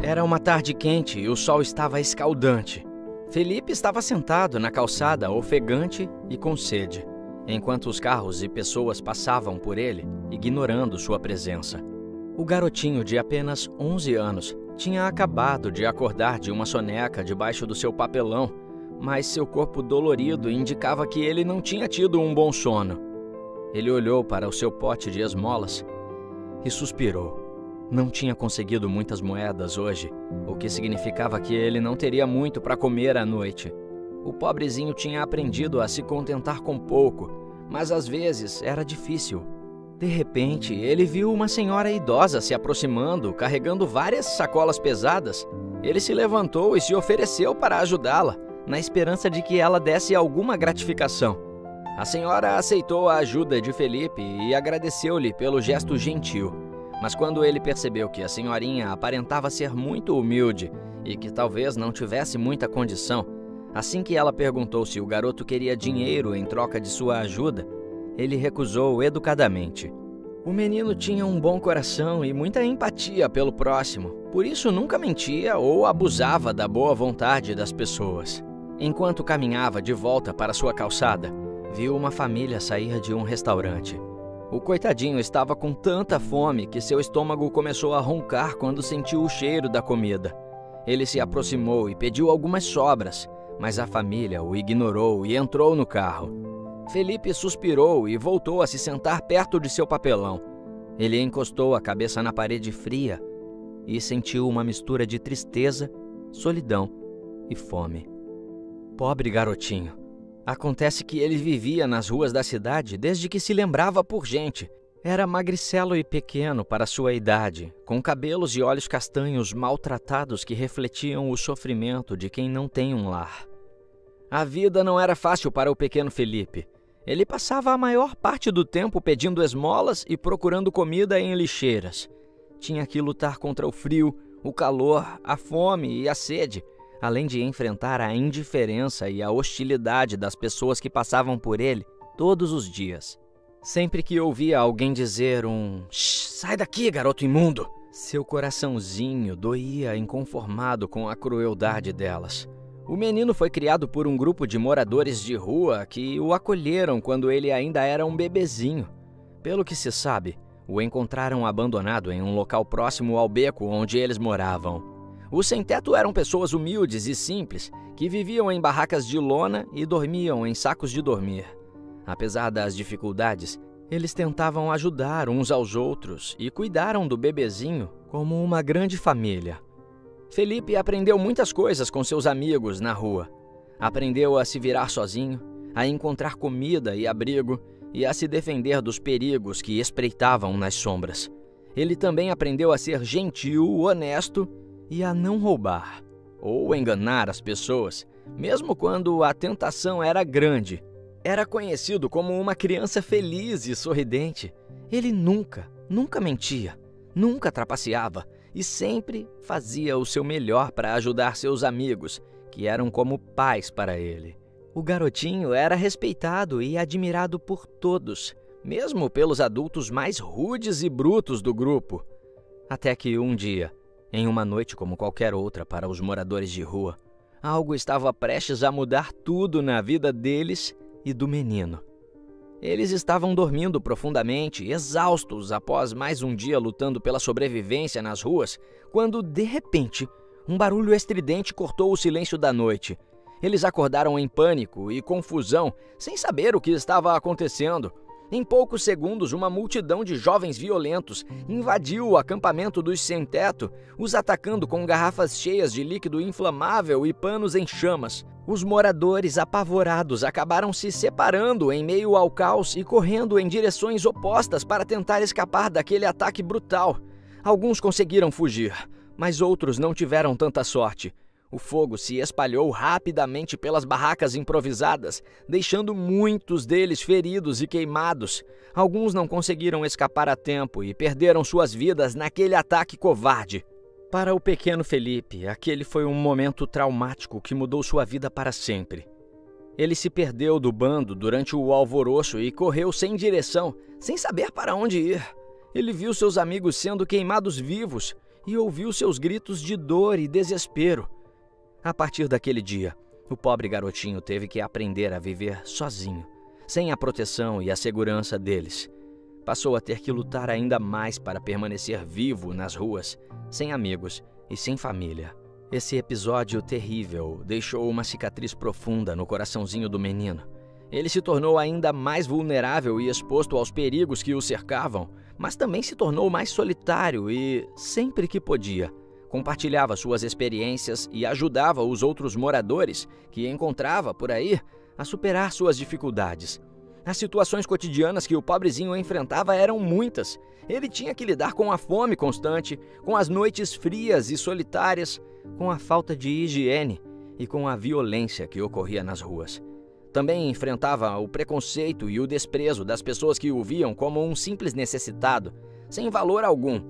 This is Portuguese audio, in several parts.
Era uma tarde quente e o sol estava escaldante. Felipe estava sentado na calçada, ofegante e com sede, enquanto os carros e pessoas passavam por ele, ignorando sua presença. O garotinho de apenas 11 anos tinha acabado de acordar de uma soneca debaixo do seu papelão, mas seu corpo dolorido indicava que ele não tinha tido um bom sono. Ele olhou para o seu pote de esmolas e suspirou. Não tinha conseguido muitas moedas hoje, o que significava que ele não teria muito para comer à noite. O pobrezinho tinha aprendido a se contentar com pouco, mas às vezes era difícil. De repente, ele viu uma senhora idosa se aproximando, carregando várias sacolas pesadas. Ele se levantou e se ofereceu para ajudá-la, na esperança de que ela desse alguma gratificação. A senhora aceitou a ajuda de Felipe e agradeceu-lhe pelo gesto gentil. Mas quando ele percebeu que a senhorinha aparentava ser muito humilde e que talvez não tivesse muita condição, assim que ela perguntou se o garoto queria dinheiro em troca de sua ajuda, ele recusou educadamente. O menino tinha um bom coração e muita empatia pelo próximo, por isso nunca mentia ou abusava da boa vontade das pessoas. Enquanto caminhava de volta para sua calçada, viu uma família sair de um restaurante. O coitadinho estava com tanta fome que seu estômago começou a roncar quando sentiu o cheiro da comida. Ele se aproximou e pediu algumas sobras, mas a família o ignorou e entrou no carro. Felipe suspirou e voltou a se sentar perto de seu papelão. Ele encostou a cabeça na parede fria e sentiu uma mistura de tristeza, solidão e fome. Pobre garotinho. Acontece que ele vivia nas ruas da cidade desde que se lembrava por gente. Era magricelo e pequeno para sua idade, com cabelos e olhos castanhos maltratados que refletiam o sofrimento de quem não tem um lar. A vida não era fácil para o pequeno Felipe. Ele passava a maior parte do tempo pedindo esmolas e procurando comida em lixeiras. Tinha que lutar contra o frio, o calor, a fome e a sede, além de enfrentar a indiferença e a hostilidade das pessoas que passavam por ele todos os dias. Sempre que ouvia alguém dizer "Shh, sai daqui, garoto imundo!", seu coraçãozinho doía inconformado com a crueldade delas. O menino foi criado por um grupo de moradores de rua que o acolheram quando ele ainda era um bebezinho. Pelo que se sabe, o encontraram abandonado em um local próximo ao beco onde eles moravam. Os sem-teto eram pessoas humildes e simples, que viviam em barracas de lona e dormiam em sacos de dormir. Apesar das dificuldades, eles tentavam ajudar uns aos outros e cuidaram do bebezinho como uma grande família. Felipe aprendeu muitas coisas com seus amigos na rua. Aprendeu a se virar sozinho, a encontrar comida e abrigo e a se defender dos perigos que espreitavam nas sombras. Ele também aprendeu a ser gentil, honesto e a não roubar ou enganar as pessoas, mesmo quando a tentação era grande. Era conhecido como uma criança feliz e sorridente. Ele nunca mentia, nunca trapaceava e sempre fazia o seu melhor para ajudar seus amigos, que eram como pais para ele. O garotinho era respeitado e admirado por todos, mesmo pelos adultos mais rudes e brutos do grupo. Até que um dia, em uma noite como qualquer outra para os moradores de rua, algo estava prestes a mudar tudo na vida deles e do menino. Eles estavam dormindo profundamente, exaustos após mais um dia lutando pela sobrevivência nas ruas, quando, de repente, um barulho estridente cortou o silêncio da noite. Eles acordaram em pânico e confusão, sem saber o que estava acontecendo. Em poucos segundos, uma multidão de jovens violentos invadiu o acampamento dos sem-teto, os atacando com garrafas cheias de líquido inflamável e panos em chamas. Os moradores, apavorados, acabaram se separando em meio ao caos e correndo em direções opostas para tentar escapar daquele ataque brutal. Alguns conseguiram fugir, mas outros não tiveram tanta sorte. O fogo se espalhou rapidamente pelas barracas improvisadas, deixando muitos deles feridos e queimados. Alguns não conseguiram escapar a tempo e perderam suas vidas naquele ataque covarde. Para o pequeno Felipe, aquele foi um momento traumático que mudou sua vida para sempre. Ele se perdeu do bando durante o alvoroço e correu sem direção, sem saber para onde ir. Ele viu seus amigos sendo queimados vivos e ouviu seus gritos de dor e desespero. A partir daquele dia, o pobre garotinho teve que aprender a viver sozinho, sem a proteção e a segurança deles. Passou a ter que lutar ainda mais para permanecer vivo nas ruas, sem amigos e sem família. Esse episódio terrível deixou uma cicatriz profunda no coraçãozinho do menino. Ele se tornou ainda mais vulnerável e exposto aos perigos que o cercavam, mas também se tornou mais solitário e, sempre que podia, compartilhava suas experiências e ajudava os outros moradores que encontrava por aí a superar suas dificuldades. As situações cotidianas que o pobrezinho enfrentava eram muitas. Ele tinha que lidar com a fome constante, com as noites frias e solitárias, com a falta de higiene e com a violência que ocorria nas ruas. Também enfrentava o preconceito e o desprezo das pessoas que o viam como um simples necessitado, sem valor algum.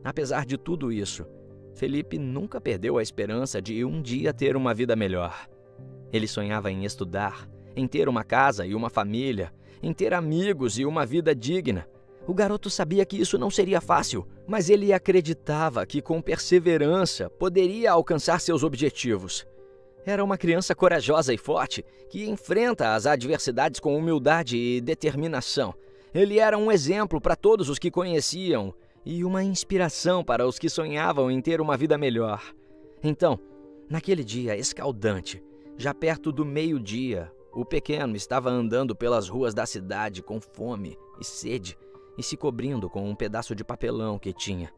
Apesar de tudo isso, Felipe nunca perdeu a esperança de um dia ter uma vida melhor. Ele sonhava em estudar, em ter uma casa e uma família, em ter amigos e uma vida digna. O garoto sabia que isso não seria fácil, mas ele acreditava que com perseverança poderia alcançar seus objetivos. Era uma criança corajosa e forte, que enfrenta as adversidades com humildade e determinação. Ele era um exemplo para todos os que conheciam e uma inspiração para os que sonhavam em ter uma vida melhor. Então, naquele dia escaldante, já perto do meio-dia, o pequeno estava andando pelas ruas da cidade com fome e sede e se cobrindo com um pedaço de papelão que tinha.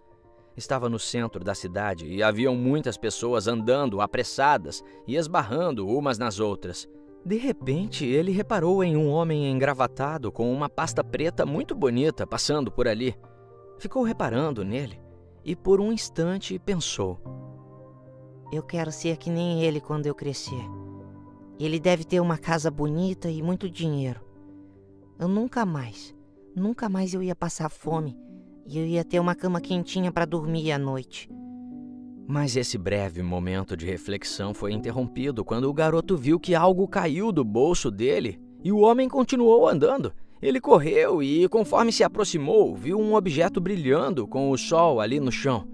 Estava no centro da cidade e haviam muitas pessoas andando apressadas e esbarrando umas nas outras. De repente, ele reparou em um homem engravatado com uma pasta preta muito bonita passando por ali. Ficou reparando nele e por um instante pensou: eu quero ser que nem ele quando eu crescer. Ele deve ter uma casa bonita e muito dinheiro. Eu nunca mais eu ia passar fome. E eu ia ter uma cama quentinha para dormir à noite. Mas esse breve momento de reflexão foi interrompido quando o garoto viu que algo caiu do bolso dele e o homem continuou andando. Ele correu e, conforme se aproximou, viu um objeto brilhando com o sol ali no chão.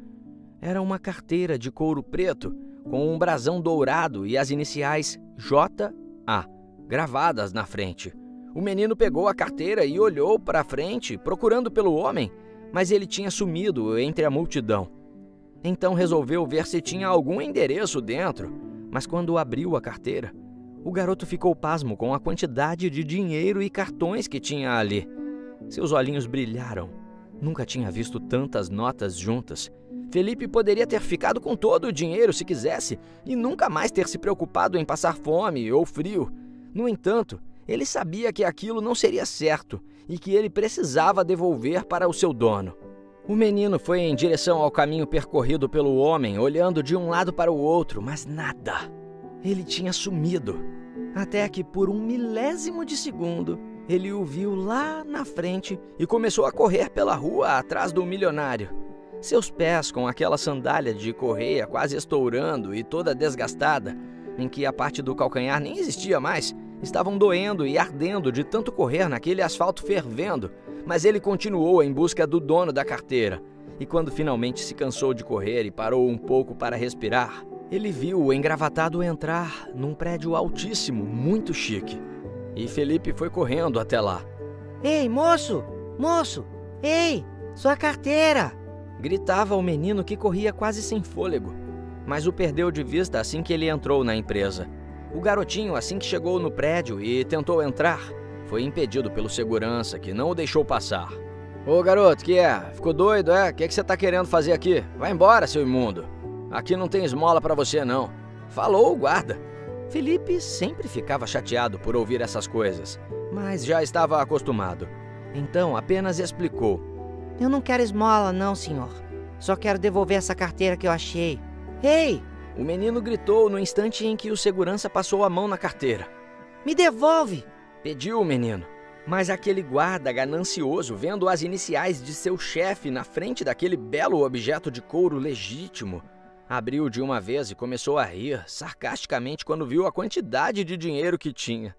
Era uma carteira de couro preto com um brasão dourado e as iniciais J.A. gravadas na frente. O menino pegou a carteira e olhou para frente, procurando pelo homem, mas ele tinha sumido entre a multidão. Então resolveu ver se tinha algum endereço dentro, mas quando abriu a carteira, o garoto ficou pasmo com a quantidade de dinheiro e cartões que tinha ali. Seus olhinhos brilharam. Nunca tinha visto tantas notas juntas. Felipe poderia ter ficado com todo o dinheiro se quisesse e nunca mais ter se preocupado em passar fome ou frio. No entanto, ele sabia que aquilo não seria certo e que ele precisava devolver para o seu dono. O menino foi em direção ao caminho percorrido pelo homem, olhando de um lado para o outro, mas nada. Ele tinha sumido. Até que, por um milésimo de segundo, ele o viu lá na frente e começou a correr pela rua atrás do milionário. Seus pés, com aquela sandália de correia quase estourando e toda desgastada, em que a parte do calcanhar nem existia mais, estavam doendo e ardendo de tanto correr naquele asfalto fervendo, mas ele continuou em busca do dono da carteira. E quando finalmente se cansou de correr e parou um pouco para respirar, ele viu o engravatado entrar num prédio altíssimo, muito chique. E Felipe foi correndo até lá. Ei, moço! Moço! Ei, sua carteira! Gritava o menino que corria quase sem fôlego, mas o perdeu de vista assim que ele entrou na empresa. O garotinho, assim que chegou no prédio e tentou entrar, foi impedido pelo segurança, que não o deixou passar. Ô garoto, que é? Ficou doido, é? O que você tá querendo fazer aqui? Vai embora, seu imundo. Aqui não tem esmola pra você, não. Falou o guarda. Felipe sempre ficava chateado por ouvir essas coisas, mas já estava acostumado. Então apenas explicou. Eu não quero esmola, não, senhor. Só quero devolver essa carteira que eu achei. Ei! O menino gritou no instante em que o segurança passou a mão na carteira. Me devolve! Pediu o menino. Mas aquele guarda ganancioso, vendo as iniciais de seu chefe na frente daquele belo objeto de couro legítimo, abriu de uma vez e começou a rir sarcasticamente quando viu a quantidade de dinheiro que tinha.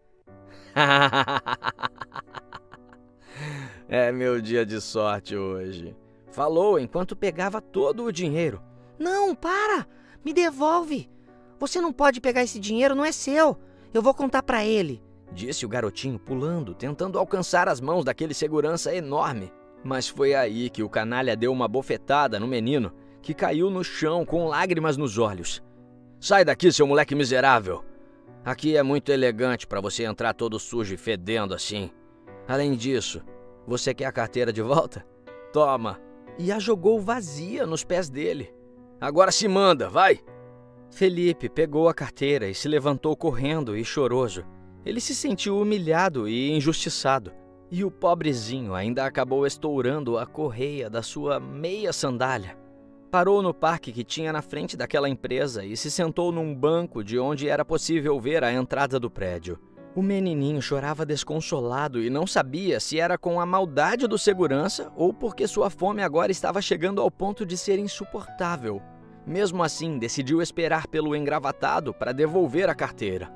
É meu dia de sorte hoje. Falou enquanto pegava todo o dinheiro. Não, para! Me devolve! Você não pode pegar esse dinheiro, não é seu. Eu vou contar pra ele, disse o garotinho pulando, tentando alcançar as mãos daquele segurança enorme. Mas foi aí que o canalha deu uma bofetada no menino, que caiu no chão com lágrimas nos olhos. Sai daqui, seu moleque miserável! Aqui é muito elegante para você entrar todo sujo e fedendo assim. Além disso, você quer a carteira de volta? Toma! E a jogou vazia nos pés dele. Agora se manda, vai! Felipe pegou a carteira e se levantou correndo e choroso. Ele se sentiu humilhado e injustiçado. E o pobrezinho ainda acabou estourando a correia da sua meia sandália. Parou no parque que tinha na frente daquela empresa e se sentou num banco de onde era possível ver a entrada do prédio. O menininho chorava desconsolado e não sabia se era com a maldade do segurança ou porque sua fome agora estava chegando ao ponto de ser insuportável. Mesmo assim, decidiu esperar pelo engravatado para devolver a carteira.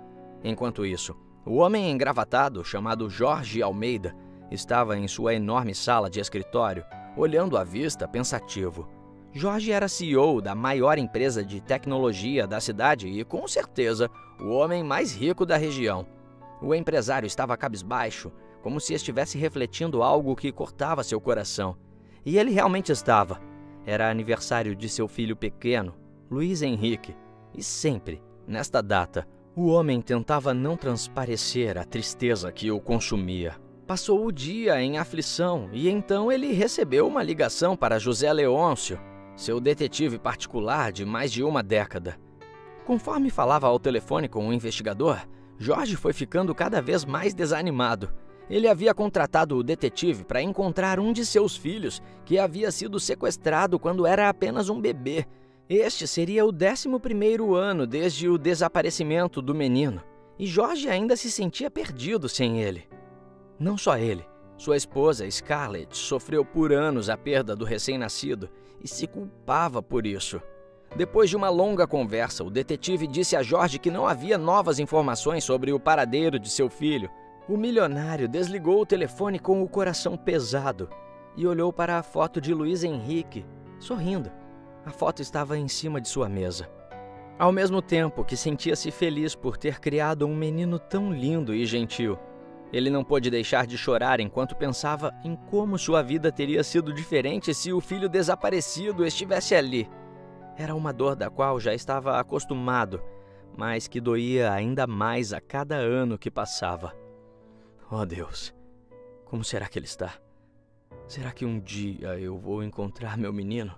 Enquanto isso, o homem engravatado, chamado Jorge Almeida, estava em sua enorme sala de escritório, olhando à vista pensativo. Jorge era CEO da maior empresa de tecnologia da cidade e, com certeza, o homem mais rico da região. O empresário estava cabisbaixo, como se estivesse refletindo algo que cortava seu coração. E ele realmente estava. Era aniversário de seu filho pequeno, Luiz Henrique, e sempre, nesta data, o homem tentava não transparecer a tristeza que o consumia. Passou o dia em aflição e então ele recebeu uma ligação para José Leôncio, seu detetive particular de mais de uma década. Conforme falava ao telefone com o investigador, Jorge foi ficando cada vez mais desanimado. Ele havia contratado o detetive para encontrar um de seus filhos que havia sido sequestrado quando era apenas um bebê. Este seria o 11º ano desde o desaparecimento do menino, e Jorge ainda se sentia perdido sem ele. Não só ele, sua esposa Scarlett sofreu por anos a perda do recém-nascido e se culpava por isso. Depois de uma longa conversa, o detetive disse a Jorge que não havia novas informações sobre o paradeiro de seu filho. O milionário desligou o telefone com o coração pesado e olhou para a foto de Luiz Henrique, sorrindo. A foto estava em cima de sua mesa. Ao mesmo tempo que sentia-se feliz por ter criado um menino tão lindo e gentil, ele não pôde deixar de chorar enquanto pensava em como sua vida teria sido diferente se o filho desaparecido estivesse ali. Era uma dor da qual já estava acostumado, mas que doía ainda mais a cada ano que passava. Oh Deus, como será que ele está? Será que um dia eu vou encontrar meu menino?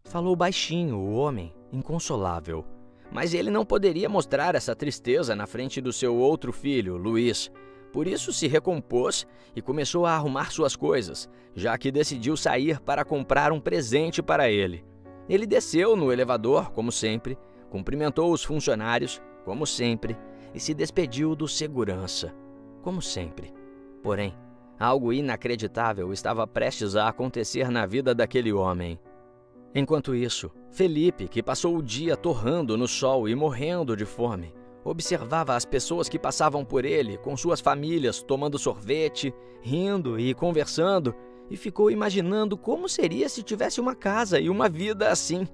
Falou baixinho o homem, inconsolável. Mas ele não poderia mostrar essa tristeza na frente do seu outro filho, Luiz. Por isso se recompôs e começou a arrumar suas coisas, já que decidiu sair para comprar um presente para ele. Ele desceu no elevador, como sempre, cumprimentou os funcionários, como sempre, e se despediu do segurança, como sempre. Porém, algo inacreditável estava prestes a acontecer na vida daquele homem. Enquanto isso, Felipe, que passou o dia torrando no sol e morrendo de fome, observava as pessoas que passavam por ele com suas famílias tomando sorvete, rindo e conversando, e ficou imaginando como seria se tivesse uma casa e uma vida assim.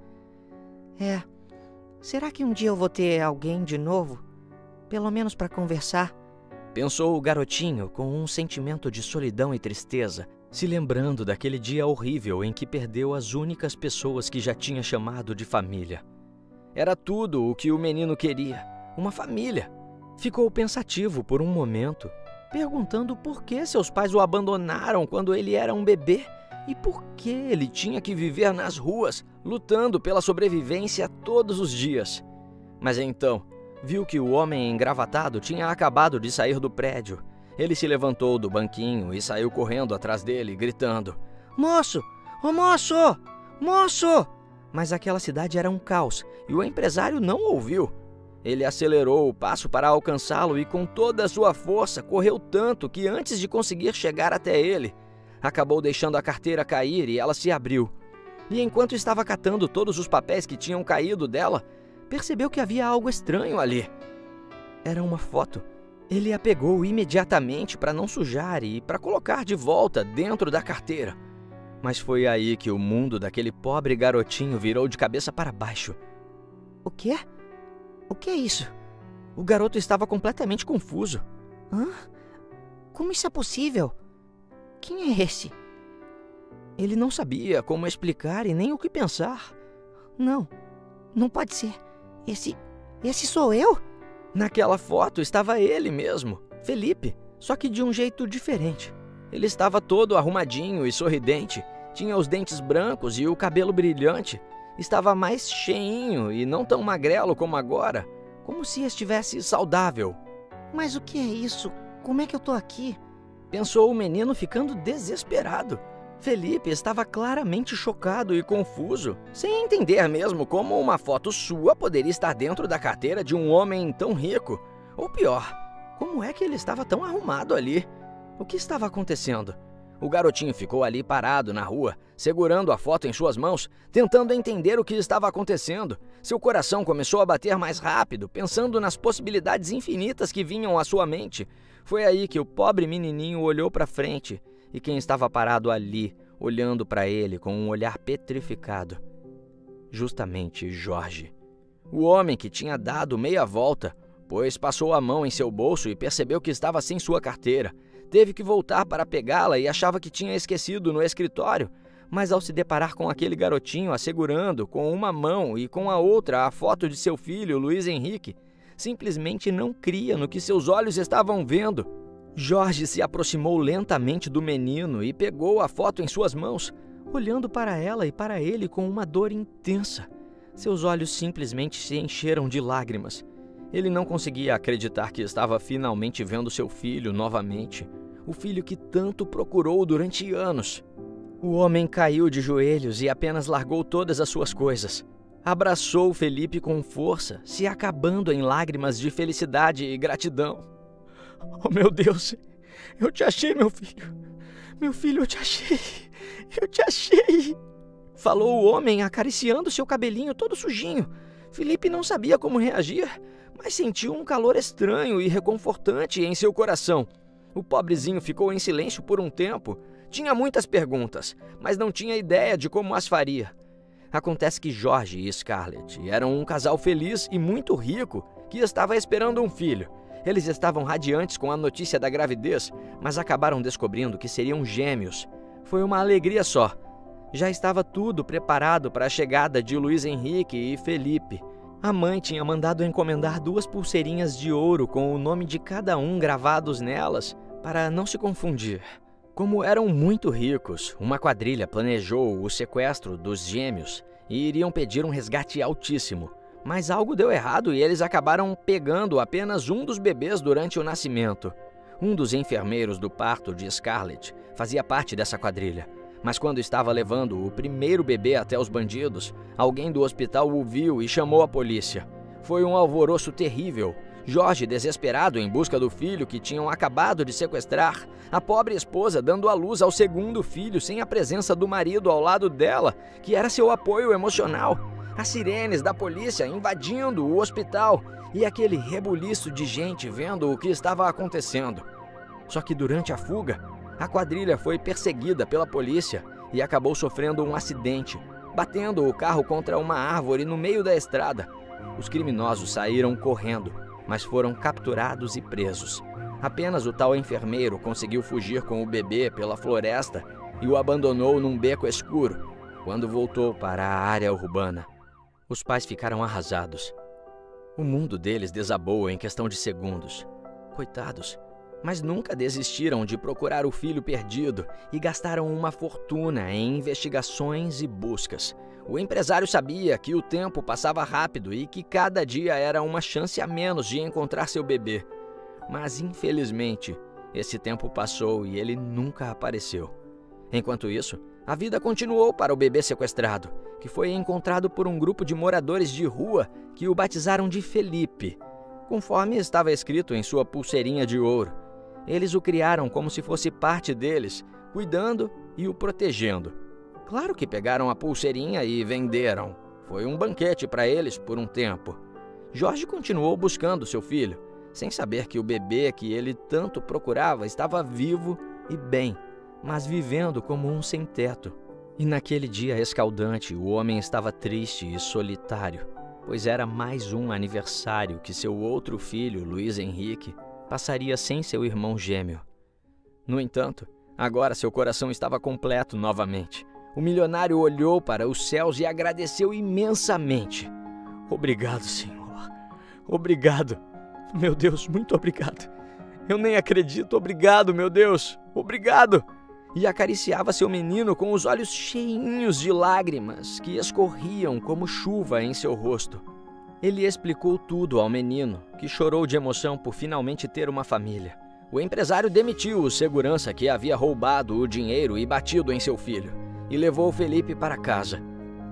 Será que um dia eu vou ter alguém de novo? Pelo menos para conversar? Pensou o garotinho com um sentimento de solidão e tristeza, se lembrando daquele dia horrível em que perdeu as únicas pessoas que já tinha chamado de família. Era tudo o que o menino queria, uma família. Ficou pensativo por um momento, perguntando por que seus pais o abandonaram quando ele era um bebê e por que ele tinha que viver nas ruas, lutando pela sobrevivência todos os dias. Mas então, viu que o homem engravatado tinha acabado de sair do prédio. Ele se levantou do banquinho e saiu correndo atrás dele, gritando: Moço! Ô moço! Moço! Mas aquela cidade era um caos e o empresário não ouviu. Ele acelerou o passo para alcançá-lo e com toda a sua força correu tanto que antes de conseguir chegar até ele, acabou deixando a carteira cair e ela se abriu. E enquanto estava catando todos os papéis que tinham caído dela, percebeu que havia algo estranho ali. Era uma foto. Ele a pegou imediatamente para não sujar e para colocar de volta dentro da carteira. Mas foi aí que o mundo daquele pobre garotinho virou de cabeça para baixo. O quê? O que é isso? O garoto estava completamente confuso. Hã? Como isso é possível? Quem é esse? Ele não sabia como explicar e nem o que pensar. Não pode ser. Esse sou eu? Naquela foto estava ele mesmo, Felipe, só que de um jeito diferente. Ele estava todo arrumadinho e sorridente, tinha os dentes brancos e o cabelo brilhante. Estava mais cheinho e não tão magrelo como agora, como se estivesse saudável. Mas o que é isso? Como é que eu tô aqui? Pensou o menino ficando desesperado. Felipe estava claramente chocado e confuso, sem entender mesmo como uma foto sua poderia estar dentro da carteira de um homem tão rico. Ou pior, como é que ele estava tão arrumado ali? O que estava acontecendo? O garotinho ficou ali parado na rua, segurando a foto em suas mãos, tentando entender o que estava acontecendo. Seu coração começou a bater mais rápido, pensando nas possibilidades infinitas que vinham à sua mente. Foi aí que o pobre menininho olhou para frente. E quem estava parado ali, olhando para ele com um olhar petrificado? Justamente Jorge. O homem que tinha dado meia volta, pois passou a mão em seu bolso e percebeu que estava sem sua carteira. Teve que voltar para pegá-la e achava que tinha esquecido no escritório. Mas ao se deparar com aquele garotinho assegurando com uma mão e com a outra a foto de seu filho, Luiz Henrique, simplesmente não cria no que seus olhos estavam vendo. Jorge se aproximou lentamente do menino e pegou a foto em suas mãos, olhando para ela e para ele com uma dor intensa. Seus olhos simplesmente se encheram de lágrimas. Ele não conseguia acreditar que estava finalmente vendo seu filho novamente, o filho que tanto procurou durante anos. O homem caiu de joelhos e apenas largou todas as suas coisas. Abraçou Felipe com força, se acabando em lágrimas de felicidade e gratidão. Oh, meu Deus, eu te achei, meu filho. Meu filho, eu te achei. Eu te achei. Falou o homem, acariciando seu cabelinho todo sujinho. Felipe não sabia como reagir, mas sentiu um calor estranho e reconfortante em seu coração. O pobrezinho ficou em silêncio por um tempo. Tinha muitas perguntas, mas não tinha ideia de como as faria. Acontece que Jorge e Scarlett eram um casal feliz e muito rico que estava esperando um filho. Eles estavam radiantes com a notícia da gravidez, mas acabaram descobrindo que seriam gêmeos. Foi uma alegria só. Já estava tudo preparado para a chegada de Luiz Henrique e Felipe. A mãe tinha mandado encomendar 2 pulseirinhas de ouro com o nome de cada um gravados nelas, para não se confundir. Como eram muito ricos, uma quadrilha planejou o sequestro dos gêmeos e iriam pedir um resgate altíssimo. Mas algo deu errado e eles acabaram pegando apenas um dos bebês durante o nascimento. Um dos enfermeiros do parto de Scarlett fazia parte dessa quadrilha. Mas quando estava levando o primeiro bebê até os bandidos, alguém do hospital o viu e chamou a polícia. Foi um alvoroço terrível. Jorge, desesperado em busca do filho que tinham acabado de sequestrar, a pobre esposa dando à luz ao segundo filho sem a presença do marido ao lado dela, que era seu apoio emocional. As sirenes da polícia invadindo o hospital e aquele rebuliço de gente vendo o que estava acontecendo. Só que durante a fuga, a quadrilha foi perseguida pela polícia e acabou sofrendo um acidente, batendo o carro contra uma árvore no meio da estrada. Os criminosos saíram correndo, mas foram capturados e presos. Apenas o tal enfermeiro conseguiu fugir com o bebê pela floresta e o abandonou num beco escuro, quando voltou para a área urbana. Os pais ficaram arrasados. O mundo deles desabou em questão de segundos. Coitados, mas nunca desistiram de procurar o filho perdido e gastaram uma fortuna em investigações e buscas. O empresário sabia que o tempo passava rápido e que cada dia era uma chance a menos de encontrar seu bebê. Mas, infelizmente, esse tempo passou e ele nunca apareceu. Enquanto isso, a vida continuou para o bebê sequestrado, que foi encontrado por um grupo de moradores de rua que o batizaram de Felipe, conforme estava escrito em sua pulseirinha de ouro. Eles o criaram como se fosse parte deles, cuidando e o protegendo. Claro que pegaram a pulseirinha e venderam. Foi um banquete para eles por um tempo. Jorge continuou buscando seu filho, sem saber que o bebê que ele tanto procurava estava vivo e bem, mas vivendo como um sem-teto. E naquele dia escaldante, o homem estava triste e solitário, pois era mais um aniversário que seu outro filho, Luiz Henrique, passaria sem seu irmão gêmeo. No entanto, agora seu coração estava completo novamente. O milionário olhou para os céus e agradeceu imensamente. Obrigado, Senhor. Obrigado. Meu Deus, muito obrigado. Eu nem acredito. Obrigado, meu Deus. Obrigado. E acariciava seu menino com os olhos cheinhos de lágrimas que escorriam como chuva em seu rosto. Ele explicou tudo ao menino, que chorou de emoção por finalmente ter uma família. O empresário demitiu o segurança que havia roubado o dinheiro e batido em seu filho, e levou Felipe para casa.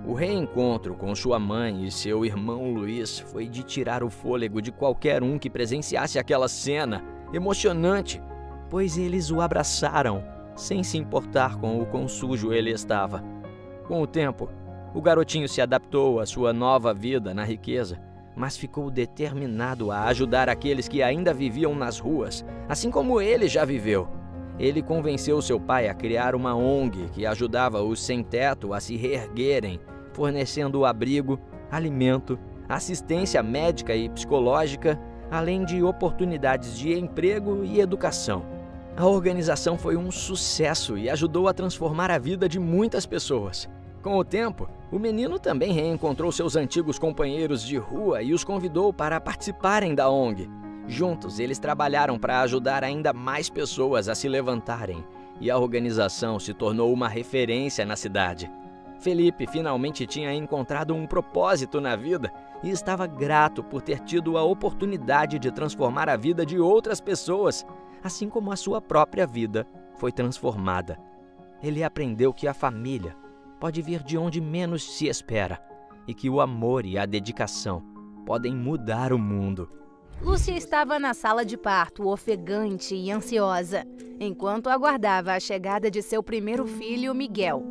O reencontro com sua mãe e seu irmão Luiz foi de tirar o fôlego de qualquer um que presenciasse aquela cena emocionante, pois eles o abraçaram, sem se importar com o quão sujo ele estava. Com o tempo, o garotinho se adaptou à sua nova vida na riqueza, mas ficou determinado a ajudar aqueles que ainda viviam nas ruas, assim como ele já viveu. Ele convenceu seu pai a criar uma ONG que ajudava os sem-teto a se reerguerem, fornecendo abrigo, alimento, assistência médica e psicológica, além de oportunidades de emprego e educação. A organização foi um sucesso e ajudou a transformar a vida de muitas pessoas. Com o tempo, o menino também reencontrou seus antigos companheiros de rua e os convidou para participarem da ONG. Juntos, eles trabalharam para ajudar ainda mais pessoas a se levantarem, e a organização se tornou uma referência na cidade. Felipe finalmente tinha encontrado um propósito na vida e estava grato por ter tido a oportunidade de transformar a vida de outras pessoas, assim como a sua própria vida foi transformada. Ele aprendeu que a família pode vir de onde menos se espera e que o amor e a dedicação podem mudar o mundo. Lúcia estava na sala de parto, ofegante e ansiosa, enquanto aguardava a chegada de seu primeiro filho, Miguel.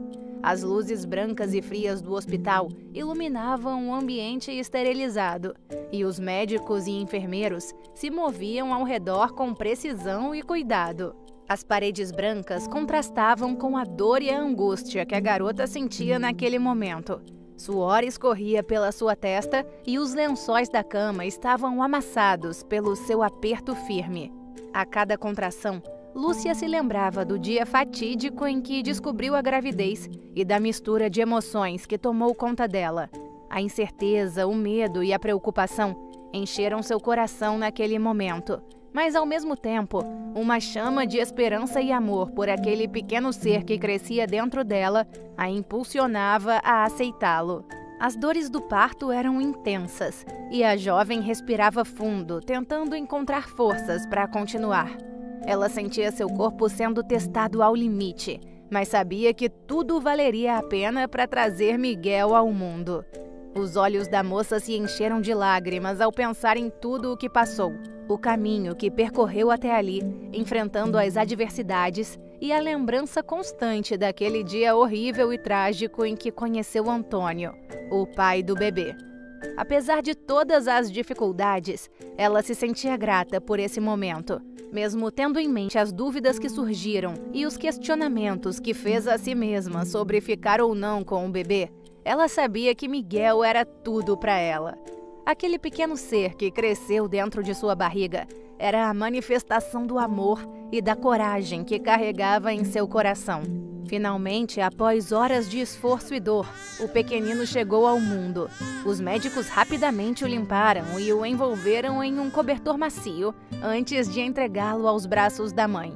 As luzes brancas e frias do hospital iluminavam o ambiente esterilizado, e os médicos e enfermeiros se moviam ao redor com precisão e cuidado. As paredes brancas contrastavam com a dor e a angústia que a garota sentia naquele momento. Suor escorria pela sua testa e os lençóis da cama estavam amassados pelo seu aperto firme. A cada contração, Lúcia se lembrava do dia fatídico em que descobriu a gravidez e da mistura de emoções que tomou conta dela. A incerteza, o medo e a preocupação encheram seu coração naquele momento, mas ao mesmo tempo, uma chama de esperança e amor por aquele pequeno ser que crescia dentro dela a impulsionava a aceitá-lo. As dores do parto eram intensas e a jovem respirava fundo, tentando encontrar forças para continuar. Ela sentia seu corpo sendo testado ao limite, mas sabia que tudo valeria a pena para trazer Miguel ao mundo. Os olhos da moça se encheram de lágrimas ao pensar em tudo o que passou, o caminho que percorreu até ali, enfrentando as adversidades e a lembrança constante daquele dia horrível e trágico em que conheceu Antônio, o pai do bebê. Apesar de todas as dificuldades, ela se sentia grata por esse momento, mesmo tendo em mente as dúvidas que surgiram e os questionamentos que fez a si mesma sobre ficar ou não com o bebê. Ela sabia que Miguel era tudo para ela. Aquele pequeno ser que cresceu dentro de sua barriga era a manifestação do amor e da coragem que carregava em seu coração. Finalmente, após horas de esforço e dor, o pequenino chegou ao mundo. Os médicos rapidamente o limparam e o envolveram em um cobertor macio antes de entregá-lo aos braços da mãe.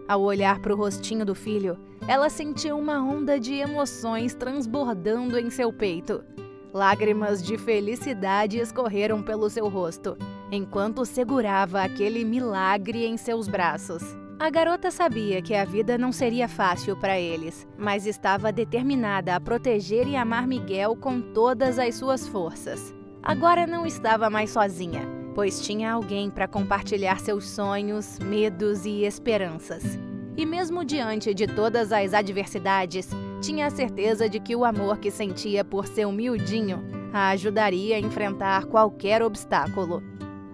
Ao olhar para o rostinho do filho, ela sentiu uma onda de emoções transbordando em seu peito. Lágrimas de felicidade escorreram pelo seu rosto, enquanto segurava aquele milagre em seus braços. A garota sabia que a vida não seria fácil para eles, mas estava determinada a proteger e amar Miguel com todas as suas forças. Agora não estava mais sozinha, pois tinha alguém para compartilhar seus sonhos, medos e esperanças. E mesmo diante de todas as adversidades, tinha a certeza de que o amor que sentia por seu miudinho a ajudaria a enfrentar qualquer obstáculo.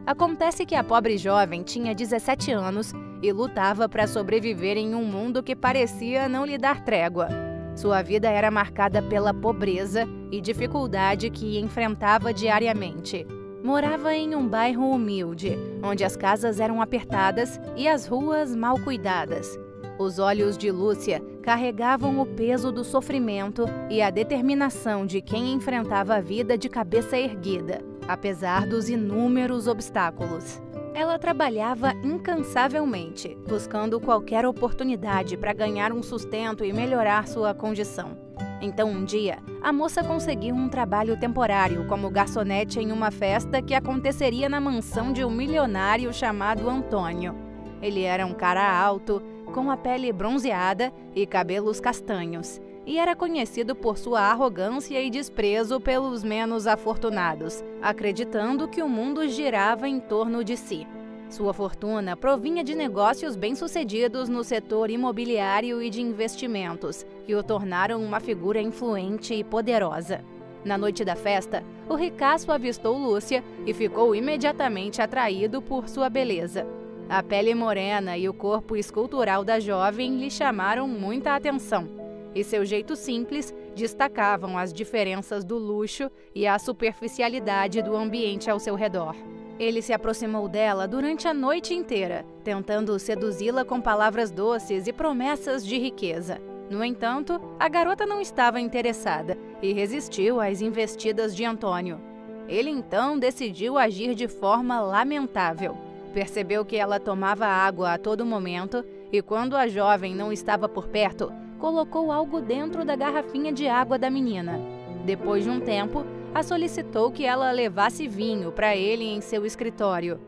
Acontece que a pobre jovem tinha 17 anos e lutava para sobreviver em um mundo que parecia não lhe dar trégua. Sua vida era marcada pela pobreza e dificuldade que enfrentava diariamente. Morava em um bairro humilde, onde as casas eram apertadas e as ruas mal cuidadas. Os olhos de Lúcia carregavam o peso do sofrimento e a determinação de quem enfrentava a vida de cabeça erguida, apesar dos inúmeros obstáculos. Ela trabalhava incansavelmente, buscando qualquer oportunidade para ganhar um sustento e melhorar sua condição. Então, um dia, a moça conseguiu um trabalho temporário como garçonete em uma festa que aconteceria na mansão de um milionário chamado Antônio. Ele era um cara alto, com a pele bronzeada e cabelos castanhos, e era conhecido por sua arrogância e desprezo pelos menos afortunados, acreditando que o mundo girava em torno de si. Sua fortuna provinha de negócios bem-sucedidos no setor imobiliário e de investimentos, que o tornaram uma figura influente e poderosa. Na noite da festa, o ricaço avistou Lúcia e ficou imediatamente atraído por sua beleza. A pele morena e o corpo escultural da jovem lhe chamaram muita atenção, e seu jeito simples destacavam as diferenças do luxo e a superficialidade do ambiente ao seu redor. Ele se aproximou dela durante a noite inteira, tentando seduzi-la com palavras doces e promessas de riqueza. No entanto, a garota não estava interessada e resistiu às investidas de Antônio. Ele então decidiu agir de forma lamentável. Percebeu que ela tomava água a todo momento e, quando a jovem não estava por perto, colocou algo dentro da garrafinha de água da menina. Depois de um tempo, a solicitou que ela levasse vinho para ele em seu escritório.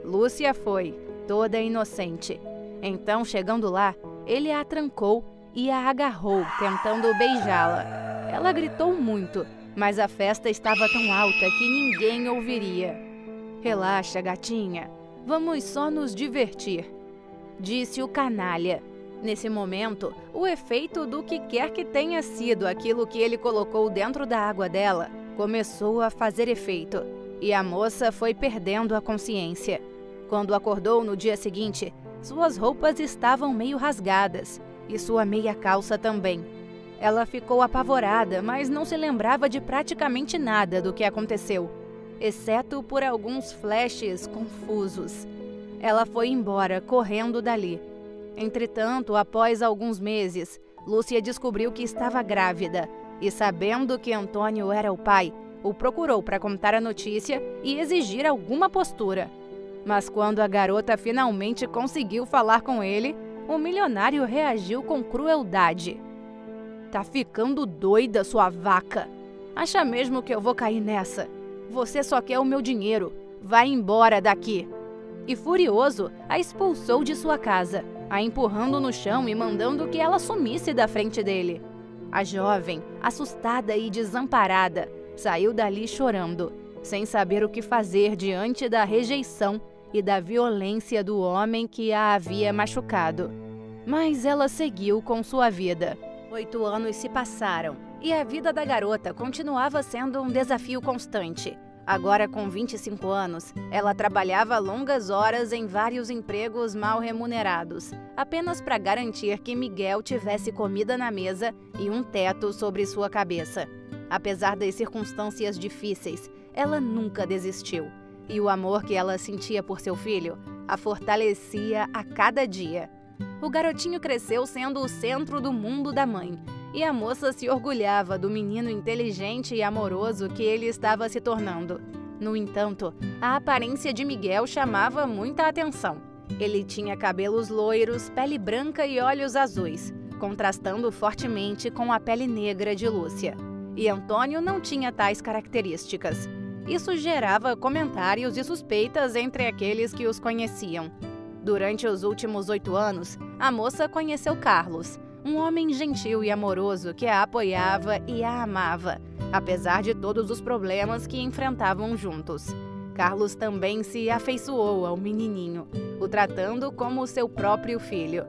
Lúcia foi, toda inocente. Então, chegando lá, ele a trancou e a agarrou, tentando beijá-la. Ela gritou muito, mas a festa estava tão alta que ninguém ouviria. "Relaxa, gatinha. Vamos só nos divertir", disse o canalha. Nesse momento, o efeito do que quer que tenha sido aquilo que ele colocou dentro da água dela começou a fazer efeito, e a moça foi perdendo a consciência. Quando acordou no dia seguinte, suas roupas estavam meio rasgadas, e sua meia calça também. Ela ficou apavorada, mas não se lembrava de praticamente nada do que aconteceu, exceto por alguns flashes confusos. Ela foi embora, correndo dali. Entretanto, após alguns meses, Lúcia descobriu que estava grávida e, sabendo que Antônio era o pai, o procurou para contar a notícia e exigir alguma postura. Mas quando a garota finalmente conseguiu falar com ele, o milionário reagiu com crueldade. "Tá ficando doida, sua vaca. Acha mesmo que eu vou cair nessa? Você só quer o meu dinheiro. Vai embora daqui." E furioso, a expulsou de sua casa, a empurrando no chão e mandando que ela sumisse da frente dele. A jovem, assustada e desamparada, saiu dali chorando, sem saber o que fazer diante da rejeição e da violência do homem que a havia machucado. Mas ela seguiu com sua vida. 8 anos se passaram e a vida da garota continuava sendo um desafio constante. Agora, com 25 anos, ela trabalhava longas horas em vários empregos mal remunerados, apenas para garantir que Miguel tivesse comida na mesa e um teto sobre sua cabeça. Apesar das circunstâncias difíceis, ela nunca desistiu, e o amor que ela sentia por seu filho a fortalecia a cada dia. O garotinho cresceu sendo o centro do mundo da mãe, e a moça se orgulhava do menino inteligente e amoroso que ele estava se tornando. No entanto, a aparência de Miguel chamava muita atenção. Ele tinha cabelos loiros, pele branca e olhos azuis, contrastando fortemente com a pele negra de Lúcia. E Antônio não tinha tais características. Isso gerava comentários e suspeitas entre aqueles que os conheciam. Durante os últimos 8 anos, a moça conheceu Carlos, um homem gentil e amoroso que a apoiava e a amava, apesar de todos os problemas que enfrentavam juntos. Carlos também se afeiçoou ao menininho, o tratando como seu próprio filho.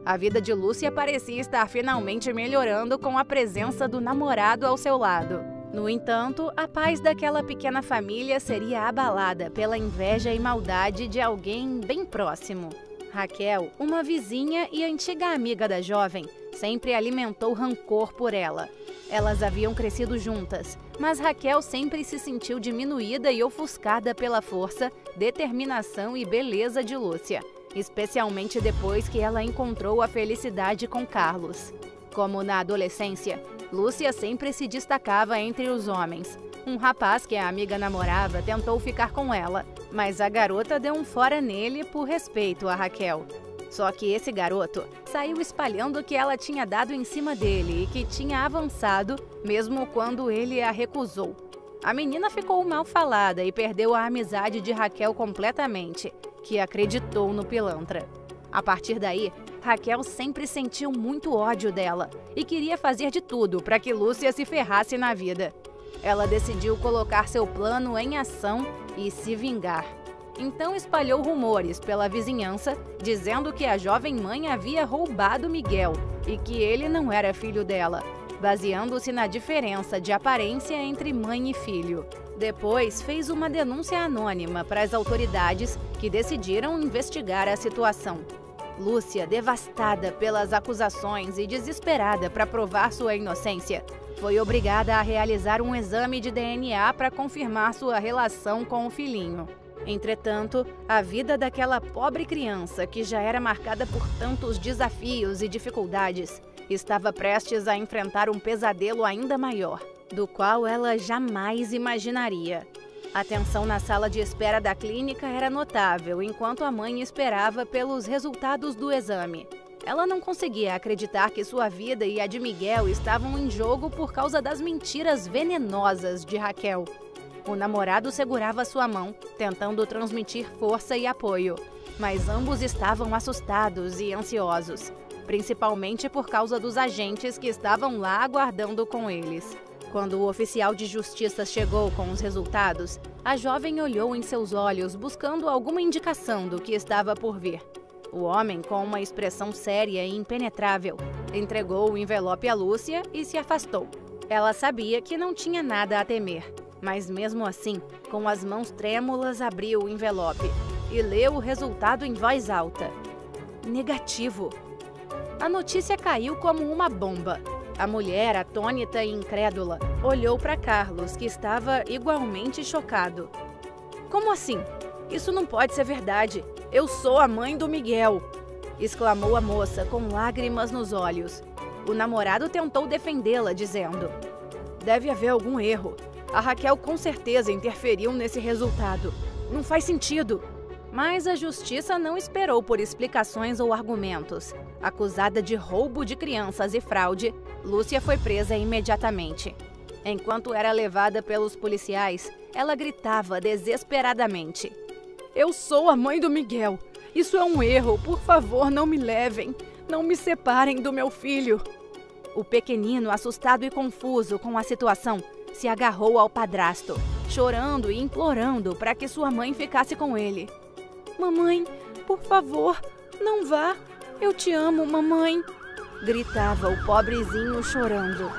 A vida de Lúcia parecia estar finalmente melhorando com a presença do namorado ao seu lado. No entanto, a paz daquela pequena família seria abalada pela inveja e maldade de alguém bem próximo. Raquel, uma vizinha e antiga amiga da jovem, sempre alimentou rancor por ela. Elas haviam crescido juntas, mas Raquel sempre se sentiu diminuída e ofuscada pela força, determinação e beleza de Lúcia, especialmente depois que ela encontrou a felicidade com Carlos. Como na adolescência, Lúcia sempre se destacava entre os homens. Um rapaz que a amiga namorava tentou ficar com ela, mas a garota deu um fora nele por respeito a Raquel. Só que esse garoto saiu espalhando que ela tinha dado em cima dele e que tinha avançado, mesmo quando ele a recusou. A menina ficou mal falada e perdeu a amizade de Raquel completamente, que acreditou no pilantra. A partir daí, Raquel sempre sentiu muito ódio dela e queria fazer de tudo para que Lúcia se ferrasse na vida. Ela decidiu colocar seu plano em ação e se vingar. Então espalhou rumores pela vizinhança, dizendo que a jovem mãe havia roubado Miguel e que ele não era filho dela, baseando-se na diferença de aparência entre mãe e filho. Depois fez uma denúncia anônima para as autoridades, que decidiram investigar a situação. Lúcia, devastada pelas acusações e desesperada para provar sua inocência, foi obrigada a realizar um exame de DNA para confirmar sua relação com o filhinho. Entretanto, a vida daquela pobre criança, que já era marcada por tantos desafios e dificuldades, estava prestes a enfrentar um pesadelo ainda maior, do qual ela jamais imaginaria. A tensão na sala de espera da clínica era notável enquanto a mãe esperava pelos resultados do exame. Ela não conseguia acreditar que sua vida e a de Miguel estavam em jogo por causa das mentiras venenosas de Raquel. O namorado segurava sua mão, tentando transmitir força e apoio, mas ambos estavam assustados e ansiosos, principalmente por causa dos agentes que estavam lá aguardando com eles. Quando o oficial de justiça chegou com os resultados, a jovem olhou em seus olhos buscando alguma indicação do que estava por vir. O homem, com uma expressão séria e impenetrável, entregou o envelope a Lúcia e se afastou. Ela sabia que não tinha nada a temer, mas mesmo assim, com as mãos trêmulas, abriu o envelope e leu o resultado em voz alta. Negativo. A notícia caiu como uma bomba. A mulher, atônita e incrédula, olhou para Carlos, que estava igualmente chocado. Como assim? Isso não pode ser verdade. Eu sou a mãe do Miguel! Exclamou a moça, com lágrimas nos olhos. O namorado tentou defendê-la, dizendo: deve haver algum erro. A Raquel com certeza interferiu nesse resultado. Não faz sentido. Mas a justiça não esperou por explicações ou argumentos. Acusada de roubo de crianças e fraude, Lúcia foi presa imediatamente. Enquanto era levada pelos policiais, ela gritava desesperadamente: eu sou a mãe do Miguel. Isso é um erro. Por favor, não me levem. Não me separem do meu filho. O pequenino, assustado e confuso com a situação, se agarrou ao padrasto, chorando e implorando para que sua mãe ficasse com ele. Mamãe, por favor, não vá. Eu te amo, mamãe. Gritava o pobrezinho chorando.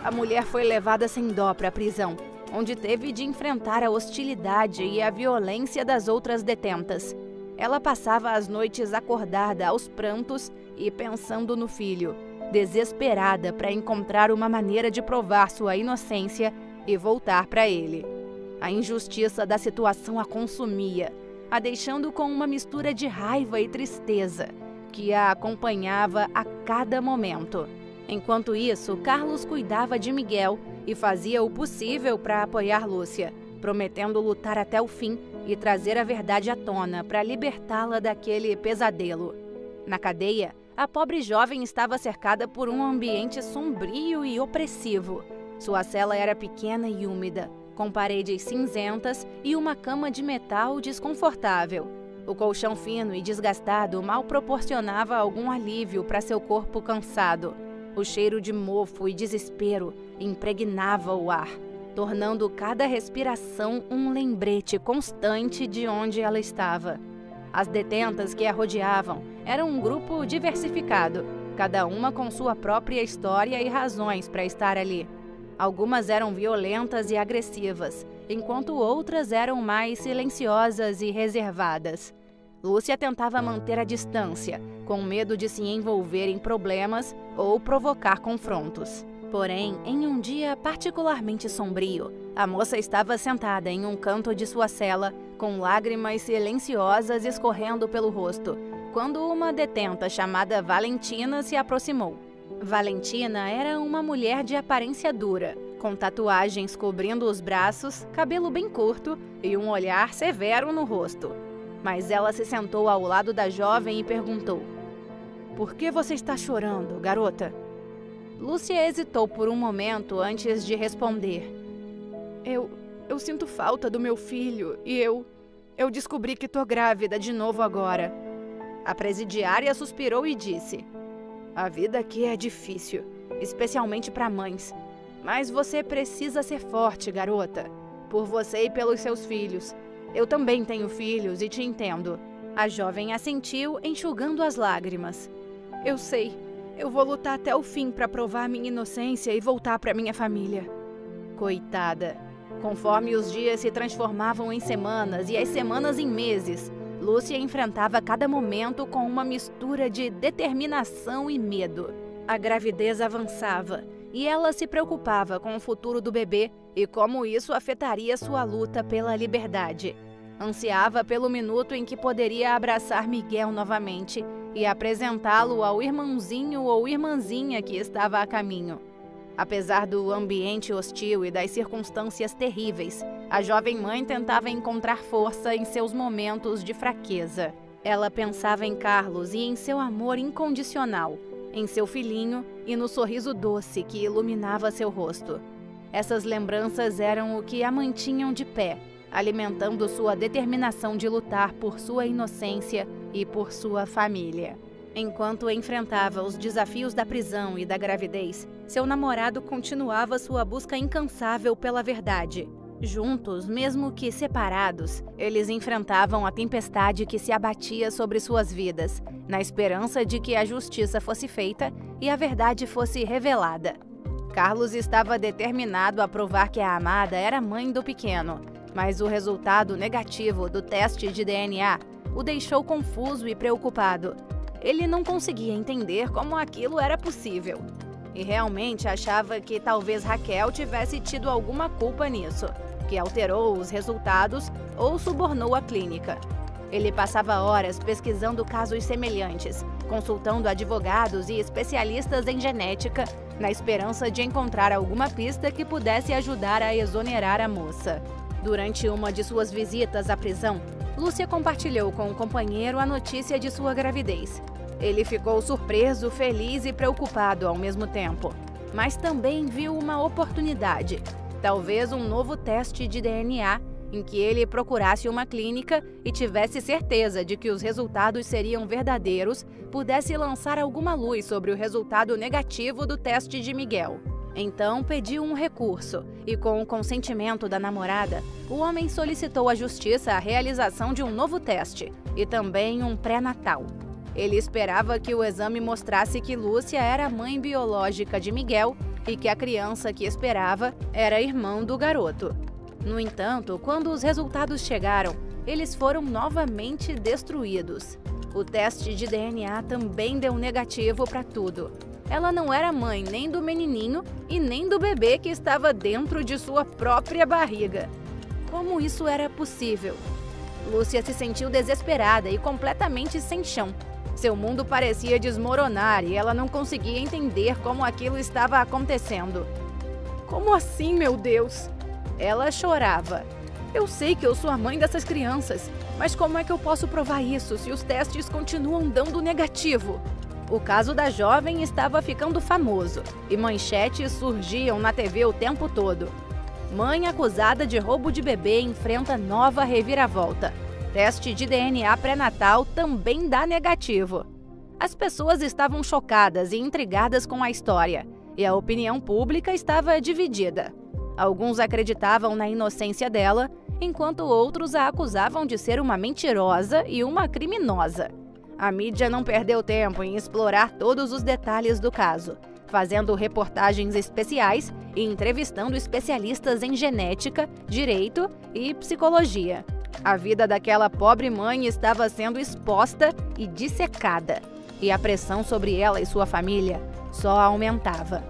A mulher foi levada sem dó para a prisão, onde teve de enfrentar a hostilidade e a violência das outras detentas. Ela passava as noites acordada aos prantos e pensando no filho, desesperada para encontrar uma maneira de provar sua inocência e voltar para ele. A injustiça da situação a consumia, a deixando com uma mistura de raiva e tristeza, que a acompanhava a cada momento. Enquanto isso, Carlos cuidava de Miguel e fazia o possível para apoiar Lúcia, prometendo lutar até o fim e trazer a verdade à tona para libertá-la daquele pesadelo. Na cadeia, a pobre jovem estava cercada por um ambiente sombrio e opressivo. Sua cela era pequena e úmida, com paredes cinzentas e uma cama de metal desconfortável. O colchão fino e desgastado mal proporcionava algum alívio para seu corpo cansado. O cheiro de mofo e desespero impregnava o ar, tornando cada respiração um lembrete constante de onde ela estava. As detentas que a rodeavam eram um grupo diversificado, cada uma com sua própria história e razões para estar ali. Algumas eram violentas e agressivas, enquanto outras eram mais silenciosas e reservadas. Lúcia tentava manter a distância, com medo de se envolver em problemas ou provocar confrontos. Porém, em um dia particularmente sombrio, a moça estava sentada em um canto de sua cela, com lágrimas silenciosas escorrendo pelo rosto, quando uma detenta chamada Valentina se aproximou. Valentina era uma mulher de aparência dura, com tatuagens cobrindo os braços, cabelo bem curto e um olhar severo no rosto. Mas ela se sentou ao lado da jovem e perguntou: "Por que você está chorando, garota?" Lúcia hesitou por um momento antes de responder. Eu sinto falta do meu filho e eu descobri que tô grávida de novo agora." A presidiária suspirou e disse: "A vida aqui é difícil, especialmente para mães. Mas você precisa ser forte, garota. Por você e pelos seus filhos. Eu também tenho filhos e te entendo." A jovem assentiu, enxugando as lágrimas. "Eu sei. Eu vou lutar até o fim para provar minha inocência e voltar para minha família." Coitada. Conforme os dias se transformavam em semanas e as semanas em meses, Lúcia enfrentava cada momento com uma mistura de determinação e medo. A gravidez avançava e ela se preocupava com o futuro do bebê e como isso afetaria sua luta pela liberdade. Ansiava pelo minuto em que poderia abraçar Miguel novamente e apresentá-lo ao irmãozinho ou irmãzinha que estava a caminho. Apesar do ambiente hostil e das circunstâncias terríveis, a jovem mãe tentava encontrar força em seus momentos de fraqueza. Ela pensava em Carlos e em seu amor incondicional, em seu filhinho e no sorriso doce que iluminava seu rosto. Essas lembranças eram o que a mantinham de pé, alimentando sua determinação de lutar por sua inocência e por sua família. Enquanto enfrentava os desafios da prisão e da gravidez, seu namorado continuava sua busca incansável pela verdade. Juntos, mesmo que separados, eles enfrentavam a tempestade que se abatia sobre suas vidas, na esperança de que a justiça fosse feita e a verdade fosse revelada. Carlos estava determinado a provar que a amada era mãe do pequeno, mas o resultado negativo do teste de DNA o deixou confuso e preocupado. Ele não conseguia entender como aquilo era possível. E realmente achava que talvez Raquel tivesse tido alguma culpa nisso, que alterou os resultados ou subornou a clínica. Ele passava horas pesquisando casos semelhantes, consultando advogados e especialistas em genética, na esperança de encontrar alguma pista que pudesse ajudar a exonerar a moça. Durante uma de suas visitas à prisão, Lúcia compartilhou com o companheiro a notícia de sua gravidez. Ele ficou surpreso, feliz e preocupado ao mesmo tempo, mas também viu uma oportunidade, talvez um novo teste de DNA em que ele procurasse uma clínica e tivesse certeza de que os resultados seriam verdadeiros, pudesse lançar alguma luz sobre o resultado negativo do teste de Miguel. Então pediu um recurso e, com o consentimento da namorada, o homem solicitou à justiça a realização de um novo teste e também um pré-natal. Ele esperava que o exame mostrasse que Lúcia era a mãe biológica de Miguel e que a criança que esperava era irmã do garoto. No entanto, quando os resultados chegaram, eles foram novamente destruídos. O teste de DNA também deu negativo para tudo. Ela não era mãe nem do menininho e nem do bebê que estava dentro de sua própria barriga. Como isso era possível? Lúcia se sentiu desesperada e completamente sem chão. Seu mundo parecia desmoronar e ela não conseguia entender como aquilo estava acontecendo. Como assim, meu Deus? Ela chorava. Eu sei que eu sou a mãe dessas crianças, mas como é que eu posso provar isso se os testes continuam dando negativo? O caso da jovem estava ficando famoso e manchetes surgiam na TV o tempo todo. Mãe acusada de roubo de bebê enfrenta nova reviravolta. Teste de DNA pré-natal também dá negativo. As pessoas estavam chocadas e intrigadas com a história, e a opinião pública estava dividida. Alguns acreditavam na inocência dela, enquanto outros a acusavam de ser uma mentirosa e uma criminosa. A mídia não perdeu tempo em explorar todos os detalhes do caso, fazendo reportagens especiais e entrevistando especialistas em genética, direito e psicologia. A vida daquela pobre mãe estava sendo exposta e dissecada, e a pressão sobre ela e sua família só aumentava.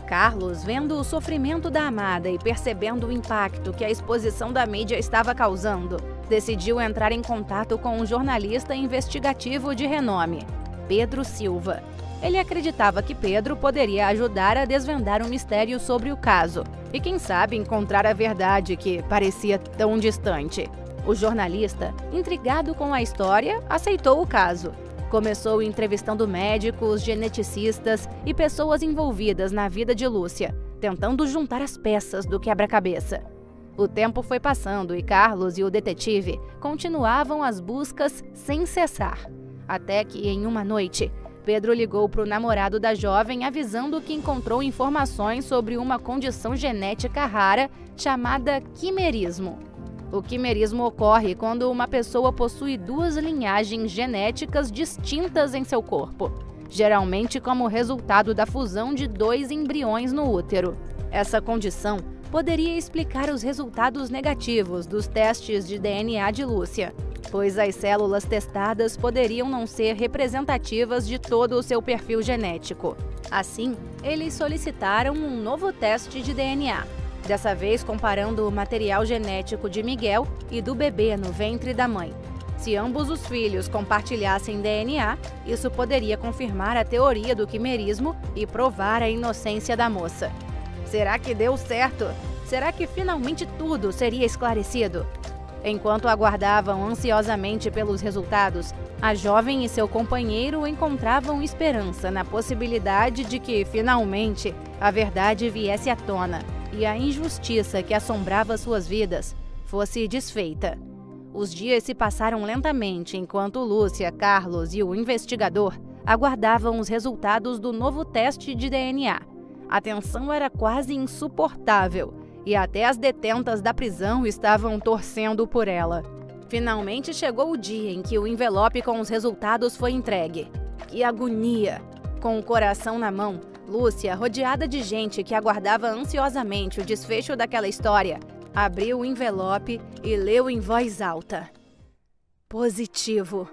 Carlos, vendo o sofrimento da amada e percebendo o impacto que a exposição da mídia estava causando, decidiu entrar em contato com um jornalista investigativo de renome, Pedro Silva. Ele acreditava que Pedro poderia ajudar a desvendar um mistério sobre o caso e, quem sabe, encontrar a verdade que parecia tão distante. O jornalista, intrigado com a história, aceitou o caso. Começou entrevistando médicos, geneticistas e pessoas envolvidas na vida de Lúcia, tentando juntar as peças do quebra-cabeça. O tempo foi passando e Carlos e o detetive continuavam as buscas sem cessar. Até que, em uma noite, Pedro ligou para o namorado da jovem avisando que encontrou informações sobre uma condição genética rara chamada quimerismo. O quimerismo ocorre quando uma pessoa possui duas linhagens genéticas distintas em seu corpo, geralmente como resultado da fusão de dois embriões no útero. Essa condição poderia explicar os resultados negativos dos testes de DNA de Lúcia, pois as células testadas poderiam não ser representativas de todo o seu perfil genético. Assim, eles solicitaram um novo teste de DNA, dessa vez comparando o material genético de Miguel e do bebê no ventre da mãe. Se ambos os filhos compartilhassem DNA, isso poderia confirmar a teoria do quimerismo e provar a inocência da moça. Será que deu certo? Será que finalmente tudo seria esclarecido? Enquanto aguardavam ansiosamente pelos resultados, a jovem e seu companheiro encontravam esperança na possibilidade de que, finalmente, a verdade viesse à tona e a injustiça que assombrava suas vidas fosse desfeita. Os dias se passaram lentamente enquanto Lúcia, Carlos e o investigador aguardavam os resultados do novo teste de DNA. A tensão era quase insuportável e até as detentas da prisão estavam torcendo por ela. Finalmente chegou o dia em que o envelope com os resultados foi entregue. Que agonia! Com o coração na mão, Lúcia, rodeada de gente que aguardava ansiosamente o desfecho daquela história, abriu o envelope e leu em voz alta: positivo.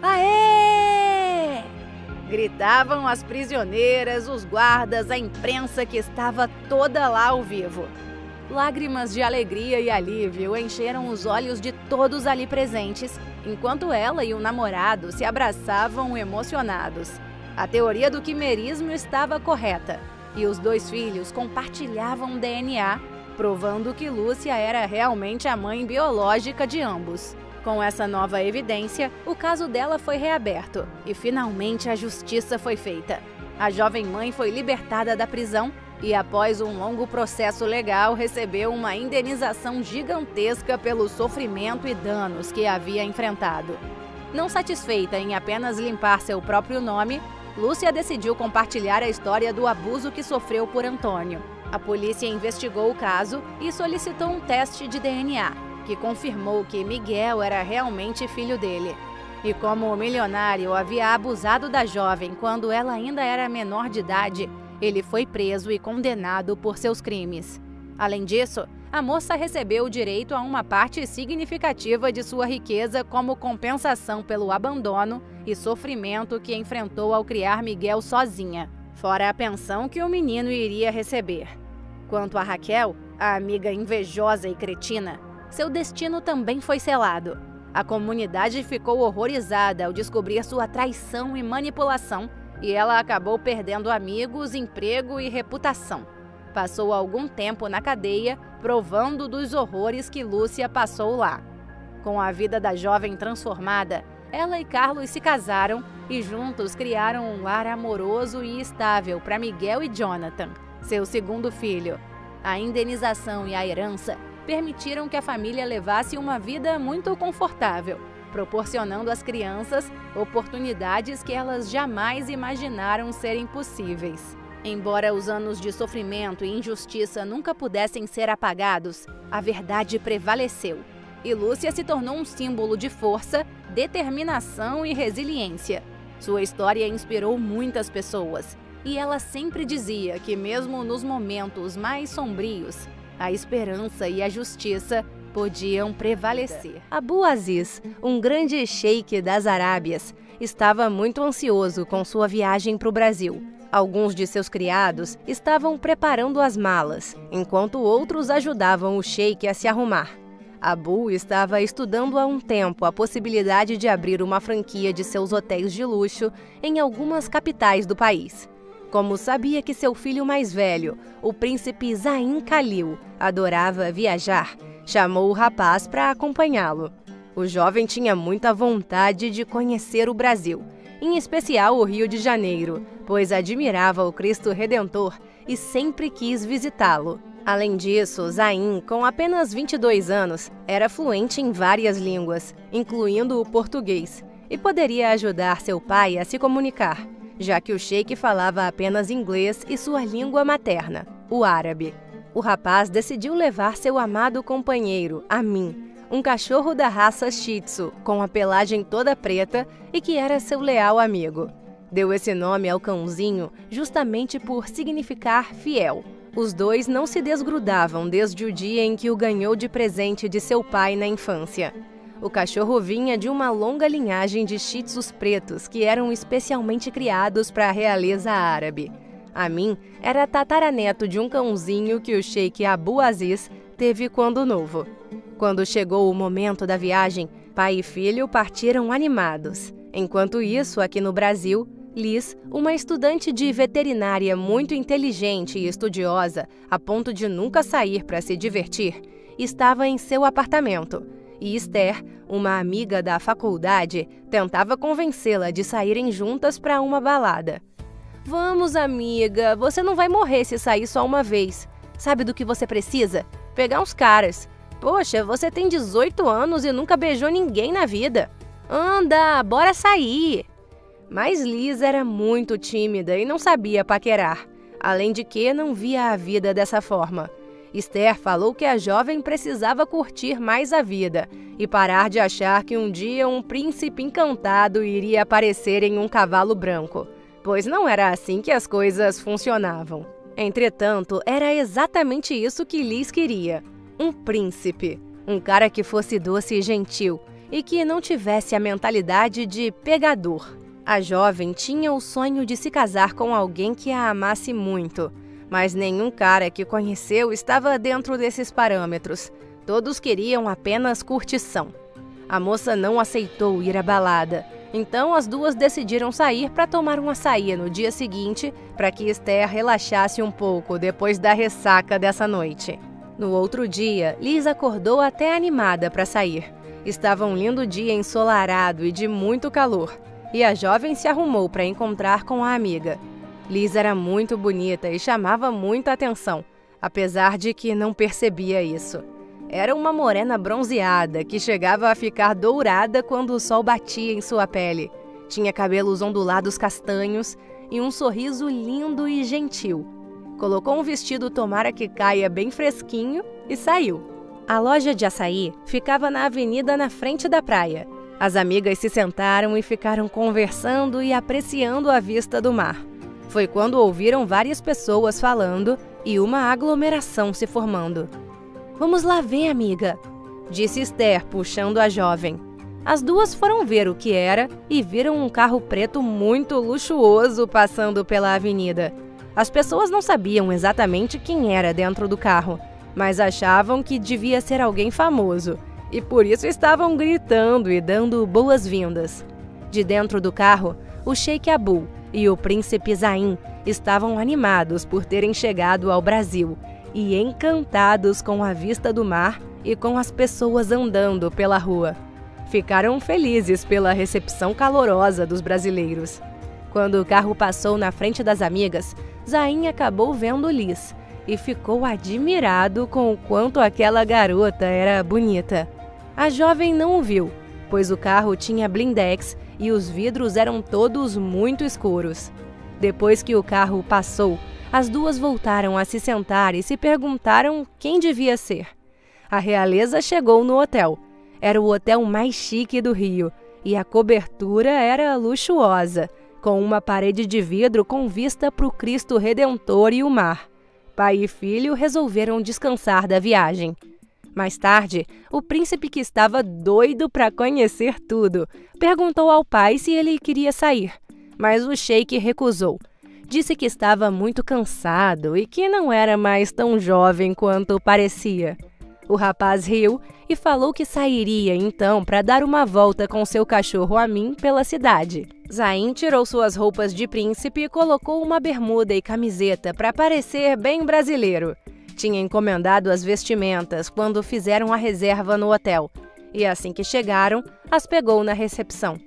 Aê! Gritavam as prisioneiras, os guardas, a imprensa que estava toda lá ao vivo. Lágrimas de alegria e alívio encheram os olhos de todos ali presentes, enquanto ela e o namorado se abraçavam emocionados. A teoria do quimerismo estava correta, e os dois filhos compartilhavam DNA, provando que Lúcia era realmente a mãe biológica de ambos. Com essa nova evidência, o caso dela foi reaberto, e finalmente a justiça foi feita. A jovem mãe foi libertada da prisão e, após um longo processo legal, recebeu uma indenização gigantesca pelo sofrimento e danos que havia enfrentado. Não satisfeita em apenas limpar seu próprio nome, Lúcia decidiu compartilhar a história do abuso que sofreu por Antônio. A polícia investigou o caso e solicitou um teste de DNA, que confirmou que Miguel era realmente filho dele. E como o milionário havia abusado da jovem quando ela ainda era menor de idade, ele foi preso e condenado por seus crimes. Além disso, a moça recebeu o direito a uma parte significativa de sua riqueza como compensação pelo abandono e sofrimento que enfrentou ao criar Miguel sozinha, fora a pensão que o menino iria receber. Quanto a Raquel, a amiga invejosa e cretina, seu destino também foi selado. A comunidade ficou horrorizada ao descobrir sua traição e manipulação, e ela acabou perdendo amigos, emprego e reputação. Passou algum tempo na cadeia, provando dos horrores que Lúcia passou lá. Com a vida da jovem transformada, ela e Carlos se casaram e juntos criaram um lar amoroso e estável para Miguel e Jonathan, seu segundo filho. A indenização e a herança permitiram que a família levasse uma vida muito confortável, proporcionando às crianças oportunidades que elas jamais imaginaram serem possíveis. Embora os anos de sofrimento e injustiça nunca pudessem ser apagados, a verdade prevaleceu. E Lúcia se tornou um símbolo de força, determinação e resiliência. Sua história inspirou muitas pessoas, e ela sempre dizia que mesmo nos momentos mais sombrios, a esperança e a justiça podiam prevalecer. Abu Aziz, um grande sheik das Arábias, estava muito ansioso com sua viagem para o Brasil. Alguns de seus criados estavam preparando as malas, enquanto outros ajudavam o sheik a se arrumar. Abu estava estudando há um tempo a possibilidade de abrir uma franquia de seus hotéis de luxo em algumas capitais do país. Como sabia que seu filho mais velho, o príncipe Zain Khalil, adorava viajar, chamou o rapaz para acompanhá-lo. O jovem tinha muita vontade de conhecer o Brasil, em especial o Rio de Janeiro, pois admirava o Cristo Redentor e sempre quis visitá-lo. Além disso, Zain, com apenas 22 anos, era fluente em várias línguas, incluindo o português, e poderia ajudar seu pai a se comunicar, já que o sheik falava apenas inglês e sua língua materna, o árabe. O rapaz decidiu levar seu amado companheiro, Amin, um cachorro da raça Shih Tzu, com a pelagem toda preta e que era seu leal amigo. Deu esse nome ao cãozinho justamente por significar fiel. Os dois não se desgrudavam desde o dia em que o ganhou de presente de seu pai na infância. O cachorro vinha de uma longa linhagem de Shih Tzus pretos que eram especialmente criados para a realeza árabe. Amin era tataraneto de um cãozinho que o sheik Abu Aziz teve quando novo. Quando chegou o momento da viagem, pai e filho partiram animados. Enquanto isso, aqui no Brasil, Liz, uma estudante de veterinária muito inteligente e estudiosa, a ponto de nunca sair para se divertir, estava em seu apartamento. E Esther, uma amiga da faculdade, tentava convencê-la de saírem juntas para uma balada. "Vamos, amiga, você não vai morrer se sair só uma vez. Sabe do que você precisa? Pegar uns caras. Poxa, você tem 18 anos e nunca beijou ninguém na vida. Anda, bora sair." Mas Liz era muito tímida e não sabia paquerar, além de que não via a vida dessa forma. Esther falou que a jovem precisava curtir mais a vida e parar de achar que um dia um príncipe encantado iria aparecer em um cavalo branco, pois não era assim que as coisas funcionavam. Entretanto, era exatamente isso que Liz queria. Um príncipe, um cara que fosse doce e gentil e que não tivesse a mentalidade de pegador. A jovem tinha o sonho de se casar com alguém que a amasse muito, mas nenhum cara que conheceu estava dentro desses parâmetros. Todos queriam apenas curtição. A moça não aceitou ir à balada, então as duas decidiram sair para tomar um açaí no dia seguinte para que Esther relaxasse um pouco depois da ressaca dessa noite. No outro dia, Liz acordou até animada para sair. Estava um lindo dia ensolarado e de muito calor, e a jovem se arrumou para encontrar com a amiga. Liz era muito bonita e chamava muita atenção, apesar de que não percebia isso. Era uma morena bronzeada que chegava a ficar dourada quando o sol batia em sua pele. Tinha cabelos ondulados castanhos e um sorriso lindo e gentil. Colocou um vestido tomara que caia bem fresquinho e saiu. A loja de açaí ficava na avenida na frente da praia. As amigas se sentaram e ficaram conversando e apreciando a vista do mar. Foi quando ouviram várias pessoas falando e uma aglomeração se formando. "Vamos lá ver, amiga", disse Esther, puxando a jovem. As duas foram ver o que era e viram um carro preto muito luxuoso passando pela avenida. As pessoas não sabiam exatamente quem era dentro do carro, mas achavam que devia ser alguém famoso, e por isso estavam gritando e dando boas-vindas. De dentro do carro, o sheik Abu e o príncipe Zain estavam animados por terem chegado ao Brasil e encantados com a vista do mar e com as pessoas andando pela rua. Ficaram felizes pela recepção calorosa dos brasileiros. Quando o carro passou na frente das amigas, Zain acabou vendo Liz e ficou admirado com o quanto aquela garota era bonita. A jovem não o viu, pois o carro tinha blindex e os vidros eram todos muito escuros. Depois que o carro passou, as duas voltaram a se sentar e se perguntaram quem devia ser. A realeza chegou no hotel. Era o hotel mais chique do Rio e a cobertura era luxuosa, com uma parede de vidro com vista para o Cristo Redentor e o mar. Pai e filho resolveram descansar da viagem. Mais tarde, o príncipe, que estava doido para conhecer tudo, perguntou ao pai se ele queria sair, mas o sheik recusou. Disse que estava muito cansado e que não era mais tão jovem quanto parecia. O rapaz riu e falou que sairia então para dar uma volta com seu cachorro Amin pela cidade. Zayn tirou suas roupas de príncipe e colocou uma bermuda e camiseta para parecer bem brasileiro. Tinha encomendado as vestimentas quando fizeram a reserva no hotel, e assim que chegaram, as pegou na recepção.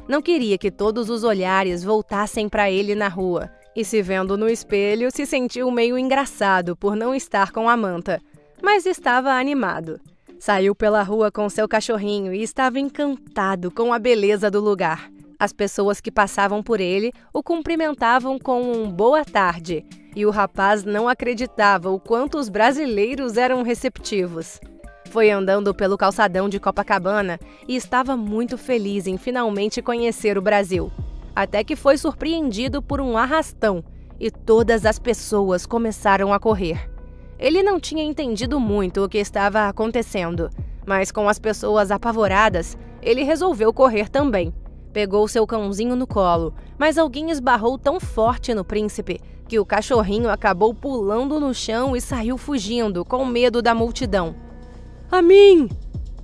Não queria que todos os olhares voltassem para ele na rua, e se vendo no espelho, se sentiu meio engraçado por não estar com a manta, mas estava animado. Saiu pela rua com seu cachorrinho e estava encantado com a beleza do lugar. As pessoas que passavam por ele o cumprimentavam com um boa tarde, e o rapaz não acreditava o quanto os brasileiros eram receptivos. Foi andando pelo calçadão de Copacabana e estava muito feliz em finalmente conhecer o Brasil. Até que foi surpreendido por um arrastão e todas as pessoas começaram a correr. Ele não tinha entendido muito o que estava acontecendo, mas com as pessoas apavoradas, ele resolveu correr também. Pegou seu cãozinho no colo, mas alguém esbarrou tão forte no príncipe que o cachorrinho acabou pulando no chão e saiu fugindo, com medo da multidão. "Amin!"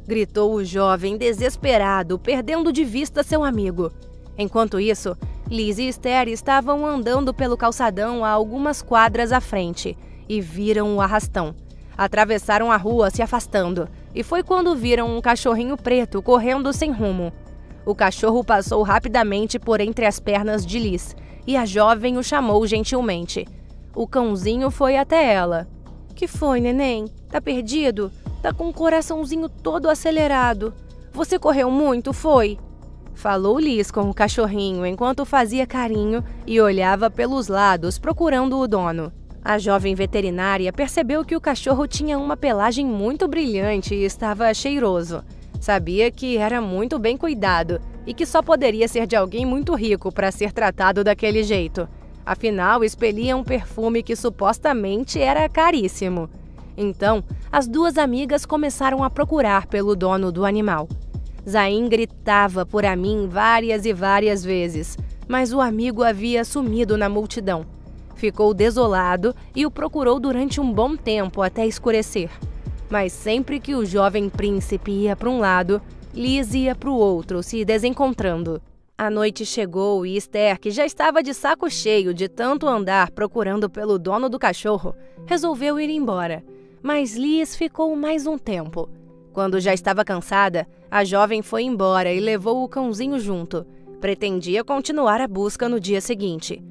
gritou o jovem desesperado, perdendo de vista seu amigo. Enquanto isso, Liz e Esther estavam andando pelo calçadão a algumas quadras à frente e viram o arrastão. Atravessaram a rua se afastando, e foi quando viram um cachorrinho preto correndo sem rumo. O cachorro passou rapidamente por entre as pernas de Liz, e a jovem o chamou gentilmente. O cãozinho foi até ela. "Que foi, neném? Tá perdido? Tá com o coraçãozinho todo acelerado. Você correu muito, foi?" Falou Liz com o cachorrinho enquanto fazia carinho e olhava pelos lados procurando o dono. A jovem veterinária percebeu que o cachorro tinha uma pelagem muito brilhante e estava cheiroso. Sabia que era muito bem cuidado e que só poderia ser de alguém muito rico para ser tratado daquele jeito. Afinal, expelia um perfume que supostamente era caríssimo. Então, as duas amigas começaram a procurar pelo dono do animal. Zayn gritava por Amin várias e várias vezes, mas o amigo havia sumido na multidão. Ficou desolado e o procurou durante um bom tempo até escurecer. Mas sempre que o jovem príncipe ia para um lado, Liz ia para o outro, se desencontrando. A noite chegou e Esther, que já estava de saco cheio de tanto andar procurando pelo dono do cachorro, resolveu ir embora. Mas Liz ficou mais um tempo. Quando já estava cansada, a jovem foi embora e levou o cãozinho junto. Pretendia continuar a busca no dia seguinte.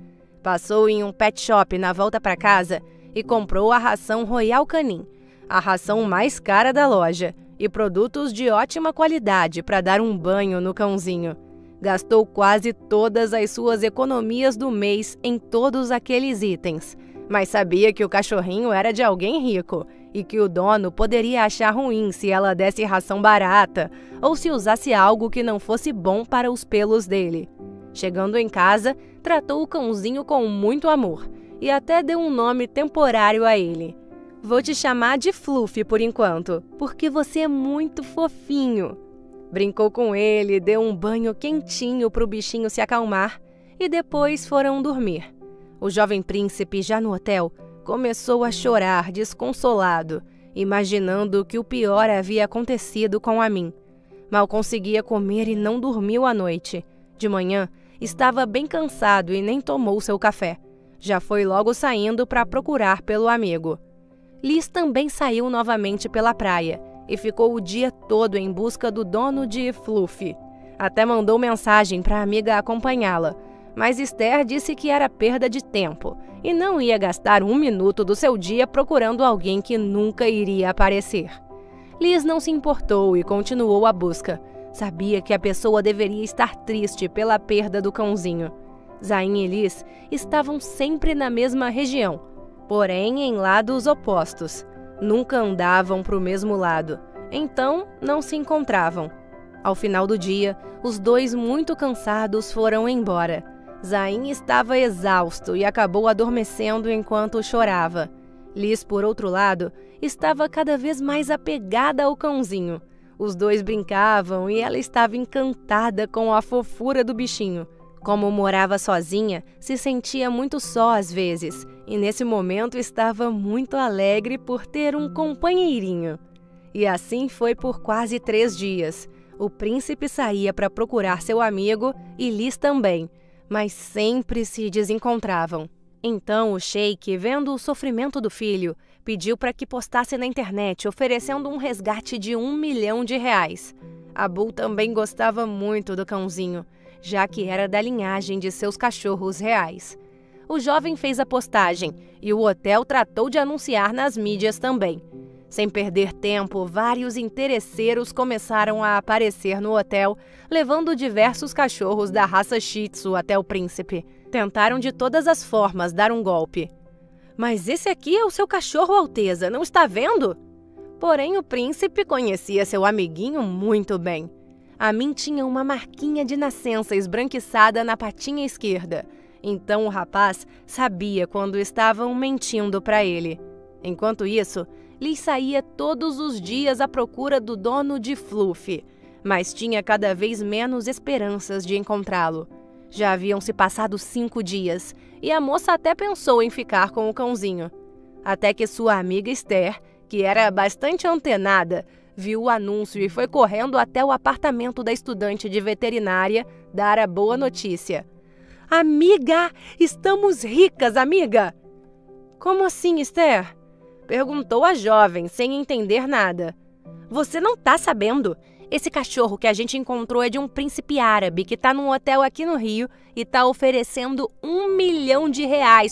Passou em um pet shop na volta para casa e comprou a ração Royal Canin, a ração mais cara da loja, e produtos de ótima qualidade para dar um banho no cãozinho. Gastou quase todas as suas economias do mês em todos aqueles itens, mas sabia que o cachorrinho era de alguém rico e que o dono poderia achar ruim se ela desse ração barata ou se usasse algo que não fosse bom para os pelos dele. Chegando em casa, tratou o cãozinho com muito amor e até deu um nome temporário a ele. "Vou te chamar de Fluffy por enquanto, porque você é muito fofinho." Brincou com ele, deu um banho quentinho para o bichinho se acalmar e depois foram dormir. O jovem príncipe, já no hotel, começou a chorar desconsolado, imaginando que o pior havia acontecido com Amin. Mal conseguia comer e não dormiu à noite. De manhã, estava bem cansado e nem tomou seu café. Já foi logo saindo para procurar pelo amigo. Liz também saiu novamente pela praia e ficou o dia todo em busca do dono de Fluffy. Até mandou mensagem para a amiga acompanhá-la, mas Esther disse que era perda de tempo e não ia gastar um minuto do seu dia procurando alguém que nunca iria aparecer. Liz não se importou e continuou a busca. Sabia que a pessoa deveria estar triste pela perda do cãozinho. Zayn e Liz estavam sempre na mesma região, porém em lados opostos. Nunca andavam para o mesmo lado, então não se encontravam. Ao final do dia, os dois muito cansados foram embora. Zayn estava exausto e acabou adormecendo enquanto chorava. Liz, por outro lado, estava cada vez mais apegada ao cãozinho. Os dois brincavam e ela estava encantada com a fofura do bichinho. Como morava sozinha, se sentia muito só às vezes, e nesse momento estava muito alegre por ter um companheirinho. E assim foi por quase 3 dias. O príncipe saía para procurar seu amigo e Liz também, mas sempre se desencontravam. Então o sheik, vendo o sofrimento do filho, pediu para que postasse na internet oferecendo um resgate de R$1 milhão. Abu também gostava muito do cãozinho, já que era da linhagem de seus cachorros reais. O jovem fez a postagem e o hotel tratou de anunciar nas mídias também. Sem perder tempo, vários interesseiros começaram a aparecer no hotel, levando diversos cachorros da raça Shih Tzu até o príncipe. Tentaram de todas as formas dar um golpe. Mas esse aqui é o seu cachorro, Alteza, não está vendo? Porém, o príncipe conhecia seu amiguinho muito bem. Amin tinha uma marquinha de nascença esbranquiçada na patinha esquerda. Então o rapaz sabia quando estavam mentindo para ele. Enquanto isso, Liz saía todos os dias à procura do dono de Fluffy, mas tinha cada vez menos esperanças de encontrá-lo. Já haviam se passado 5 dias e a moça até pensou em ficar com o cãozinho. Até que sua amiga Esther, que era bastante antenada, viu o anúncio e foi correndo até o apartamento da estudante de veterinária dar a boa notícia. Amiga, estamos ricas, amiga! Como assim, Esther? Perguntou a jovem, sem entender nada. Você não tá sabendo? Esse cachorro que a gente encontrou é de um príncipe árabe que tá num hotel aqui no Rio e tá oferecendo R$1 milhão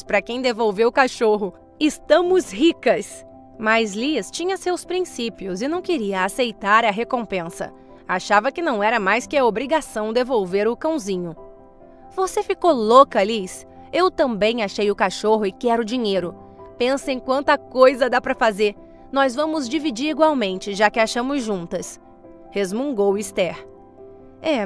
para quem devolver o cachorro. Estamos ricas! Mas Liz tinha seus princípios e não queria aceitar a recompensa. Achava que não era mais que a obrigação devolver o cãozinho. Você ficou louca, Liz? Eu também achei o cachorro e quero dinheiro. Pensa em quanta coisa dá para fazer. Nós vamos dividir igualmente, já que achamos juntas. Resmungou Esther.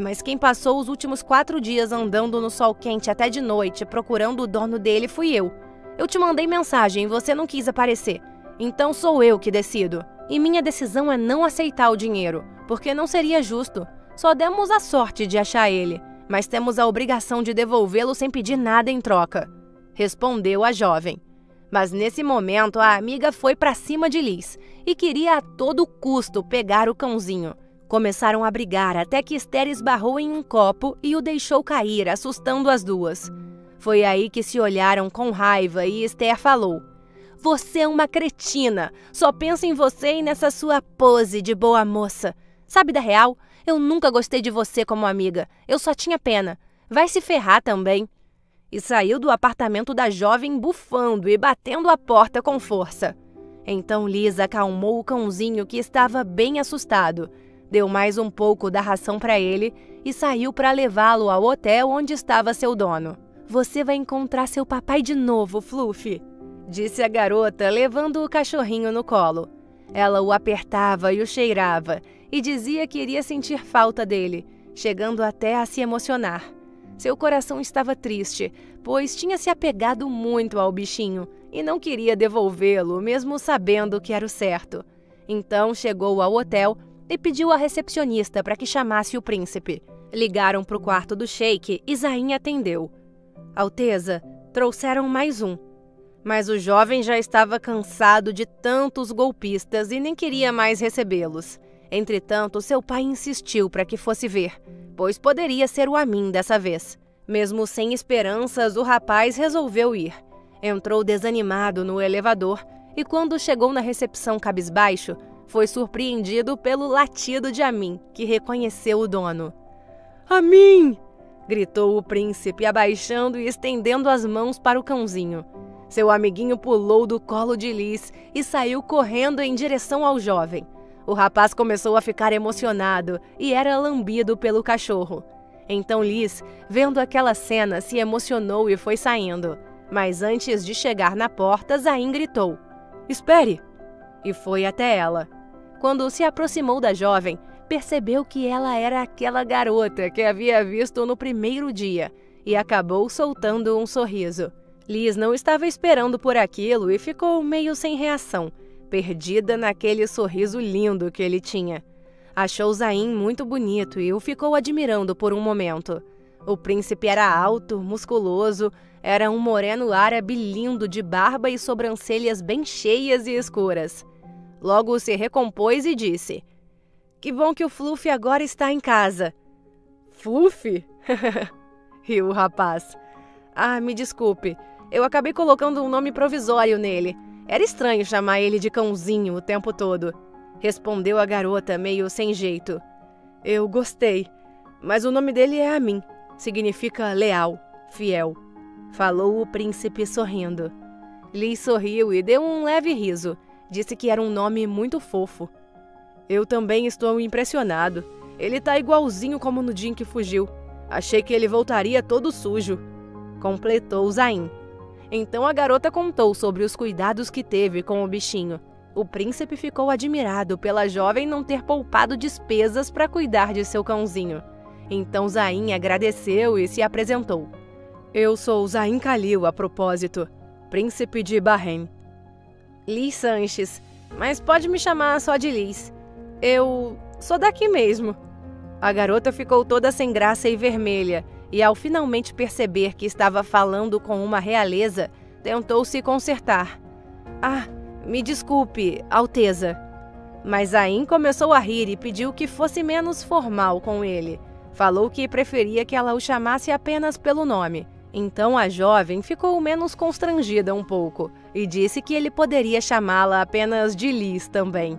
Mas quem passou os últimos 4 dias andando no sol quente até de noite procurando o dono dele fui eu. Eu te mandei mensagem e você não quis aparecer. Então sou eu que decido. E minha decisão é não aceitar o dinheiro, porque não seria justo. Só demos a sorte de achar ele, mas temos a obrigação de devolvê-lo sem pedir nada em troca. Respondeu a jovem. Mas nesse momento a amiga foi para cima de Liz e queria a todo custo pegar o cãozinho. Começaram a brigar até que Esther esbarrou em um copo e o deixou cair, assustando as duas. Foi aí que se olharam com raiva e Esther falou: Você é uma cretina, só pensa em você e nessa sua pose de boa moça. Sabe da real? Eu nunca gostei de você como amiga, eu só tinha pena. Vai se ferrar também. E saiu do apartamento da jovem bufando e batendo a porta com força. Então Liz acalmou o cãozinho que estava bem assustado. Deu mais um pouco da ração para ele e saiu para levá-lo ao hotel onde estava seu dono. Você vai encontrar seu papai de novo, Fluffy, disse a garota, levando o cachorrinho no colo. Ela o apertava e o cheirava e dizia que iria sentir falta dele, chegando até a se emocionar. Seu coração estava triste, pois tinha se apegado muito ao bichinho e não queria devolvê-lo, mesmo sabendo que era o certo. Então chegou ao hotel e pediu à recepcionista para que chamasse o príncipe. Ligaram para o quarto do sheik e Zain atendeu. Alteza, trouxeram mais um. Mas o jovem já estava cansado de tantos golpistas e nem queria mais recebê-los. Entretanto, seu pai insistiu para que fosse ver, pois poderia ser o Amin dessa vez. Mesmo sem esperanças, o rapaz resolveu ir. Entrou desanimado no elevador e quando chegou na recepção cabisbaixo, foi surpreendido pelo latido de Amin, que reconheceu o dono. Amin! Gritou o príncipe, abaixando e estendendo as mãos para o cãozinho. Seu amiguinho pulou do colo de Liz e saiu correndo em direção ao jovem. O rapaz começou a ficar emocionado e era lambido pelo cachorro. Então Liz, vendo aquela cena, se emocionou e foi saindo. Mas antes de chegar na porta, Zain gritou: Espere! E foi até ela. Quando se aproximou da jovem, percebeu que ela era aquela garota que havia visto no primeiro dia e acabou soltando um sorriso. Liz não estava esperando por aquilo e ficou meio sem reação, perdida naquele sorriso lindo que ele tinha. Achou Zayn muito bonito e o ficou admirando por um momento. O príncipe era alto, musculoso, era um moreno árabe lindo de barba e sobrancelhas bem cheias e escuras. Logo se recompôs e disse: "Que bom que o Fluffy agora está em casa." "Fluffy?" riu o rapaz. "Ah, me desculpe. Eu acabei colocando um nome provisório nele. Era estranho chamar ele de cãozinho o tempo todo." Respondeu a garota meio sem jeito. "Eu gostei, mas o nome dele é Amin. Significa leal, fiel." Falou o príncipe sorrindo. Liz sorriu e deu um leve riso. Disse que era um nome muito fofo. "Eu também estou impressionado. Ele tá igualzinho como no dia em que fugiu. Achei que ele voltaria todo sujo." Completou Zayn. Então a garota contou sobre os cuidados que teve com o bichinho. O príncipe ficou admirado pela jovem não ter poupado despesas para cuidar de seu cãozinho. Então Zayn agradeceu e se apresentou. "Eu sou Zayn Khalil, a propósito, príncipe de Bahrein." "Liz Sanches, mas pode me chamar só de Liz. Eu sou daqui mesmo." A garota ficou toda sem graça e vermelha, e ao finalmente perceber que estava falando com uma realeza, tentou se consertar. "Ah, me desculpe, Alteza." Mas Zayn começou a rir e pediu que fosse menos formal com ele. Falou que preferia que ela o chamasse apenas pelo nome. Então a jovem ficou menos constrangida um pouco e disse que ele poderia chamá-la apenas de Liz também.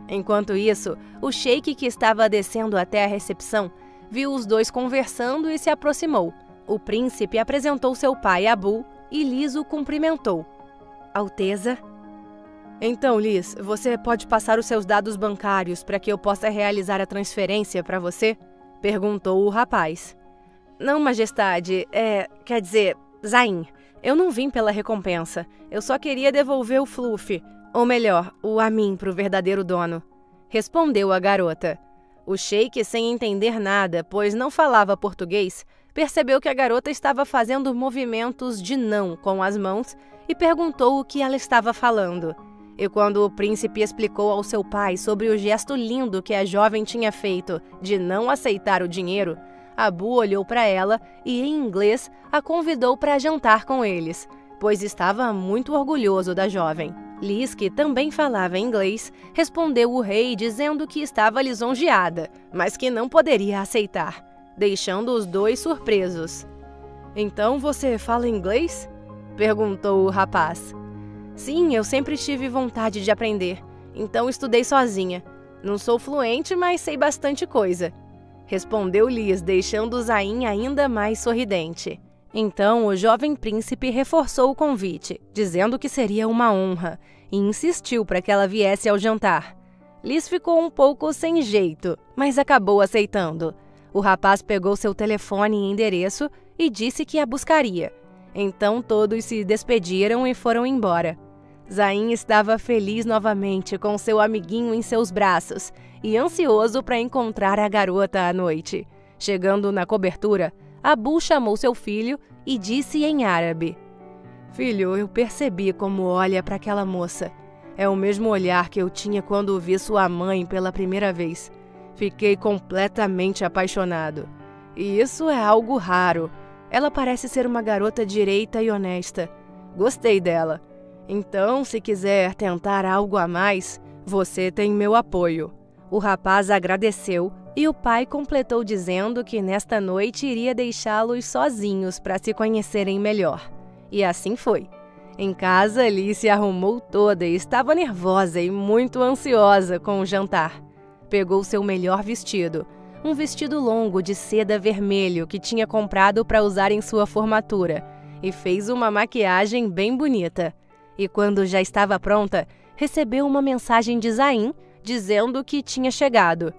Enquanto isso, o sheik que estava descendo até a recepção viu os dois conversando e se aproximou. O príncipe apresentou seu pai Abu e Liz o cumprimentou. "Alteza?" "Então, Liz, você pode passar os seus dados bancários para que eu possa realizar a transferência para você?" perguntou o rapaz. "Não, majestade, quer dizer, Zayn, eu não vim pela recompensa. Eu só queria devolver o Fluffy, ou melhor, o Amin para o verdadeiro dono", respondeu a garota. O sheik, sem entender nada, pois não falava português, percebeu que a garota estava fazendo movimentos de não com as mãos e perguntou o que ela estava falando. E quando o príncipe explicou ao seu pai sobre o gesto lindo que a jovem tinha feito de não aceitar o dinheiro, Abu olhou para ela e, em inglês, a convidou para jantar com eles, pois estava muito orgulhoso da jovem. Liz, que também falava inglês, respondeu o rei dizendo que estava lisonjeada, mas que não poderia aceitar, deixando os dois surpresos. "Então você fala inglês?" perguntou o rapaz. "Sim, eu sempre tive vontade de aprender, então estudei sozinha. Não sou fluente, mas sei bastante coisa", respondeu Liz, deixando Zayn ainda mais sorridente. Então o jovem príncipe reforçou o convite, dizendo que seria uma honra, e insistiu para que ela viesse ao jantar. Liz ficou um pouco sem jeito, mas acabou aceitando. O rapaz pegou seu telefone e endereço e disse que a buscaria. Então todos se despediram e foram embora. Zayn estava feliz novamente com seu amiguinho em seus braços e ansioso para encontrar a garota à noite. Chegando na cobertura, Abu chamou seu filho e disse em árabe: "Filho, eu percebi como olha para aquela moça. É o mesmo olhar que eu tinha quando vi sua mãe pela primeira vez. Fiquei completamente apaixonado. E isso é algo raro. Ela parece ser uma garota direita e honesta. Gostei dela. Então, se quiser tentar algo a mais, você tem meu apoio." O rapaz agradeceu e o pai completou dizendo que nesta noite iria deixá-los sozinhos para se conhecerem melhor. E assim foi. Em casa, Liz se arrumou toda e estava nervosa e muito ansiosa com o jantar. Pegou seu melhor vestido, um vestido longo de seda vermelho que tinha comprado para usar em sua formatura, e fez uma maquiagem bem bonita. E quando já estava pronta, recebeu uma mensagem de Zayn dizendo que tinha chegado.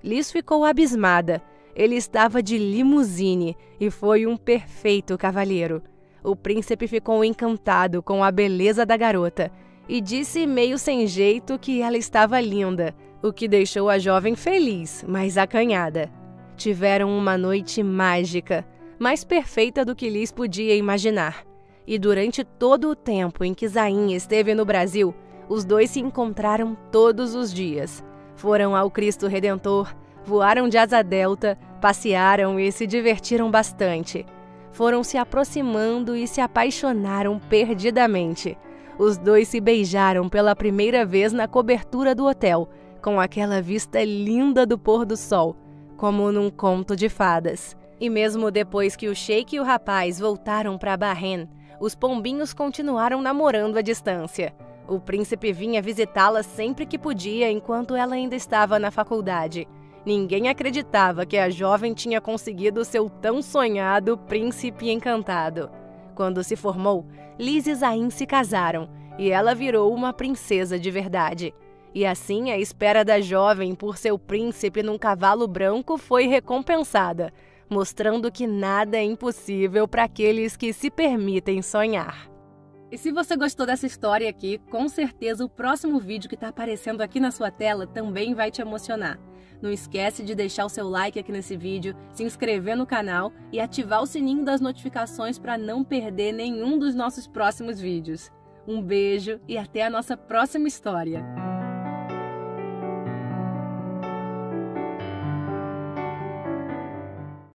Liz ficou abismada. Ele estava de limusine e foi um perfeito cavalheiro. O príncipe ficou encantado com a beleza da garota e disse meio sem jeito que ela estava linda, o que deixou a jovem feliz, mas acanhada. Tiveram uma noite mágica, mais perfeita do que Liz podia imaginar. E durante todo o tempo em que Zayn esteve no Brasil, os dois se encontraram todos os dias. Foram ao Cristo Redentor, voaram de asa delta, passearam e se divertiram bastante. Foram se aproximando e se apaixonaram perdidamente. Os dois se beijaram pela primeira vez na cobertura do hotel, com aquela vista linda do pôr do sol, como num conto de fadas. E mesmo depois que o sheik e o rapaz voltaram para Bahrein, os pombinhos continuaram namorando à distância. O príncipe vinha visitá-la sempre que podia enquanto ela ainda estava na faculdade. Ninguém acreditava que a jovem tinha conseguido seu tão sonhado príncipe encantado. Quando se formou, Liz e Zayn se casaram e ela virou uma princesa de verdade. E assim a espera da jovem por seu príncipe num cavalo branco foi recompensada, mostrando que nada é impossível para aqueles que se permitem sonhar. E se você gostou dessa história aqui, com certeza o próximo vídeo que está aparecendo aqui na sua tela também vai te emocionar. Não esquece de deixar o seu like aqui nesse vídeo, se inscrever no canal e ativar o sininho das notificações para não perder nenhum dos nossos próximos vídeos. Um beijo e até a nossa próxima história!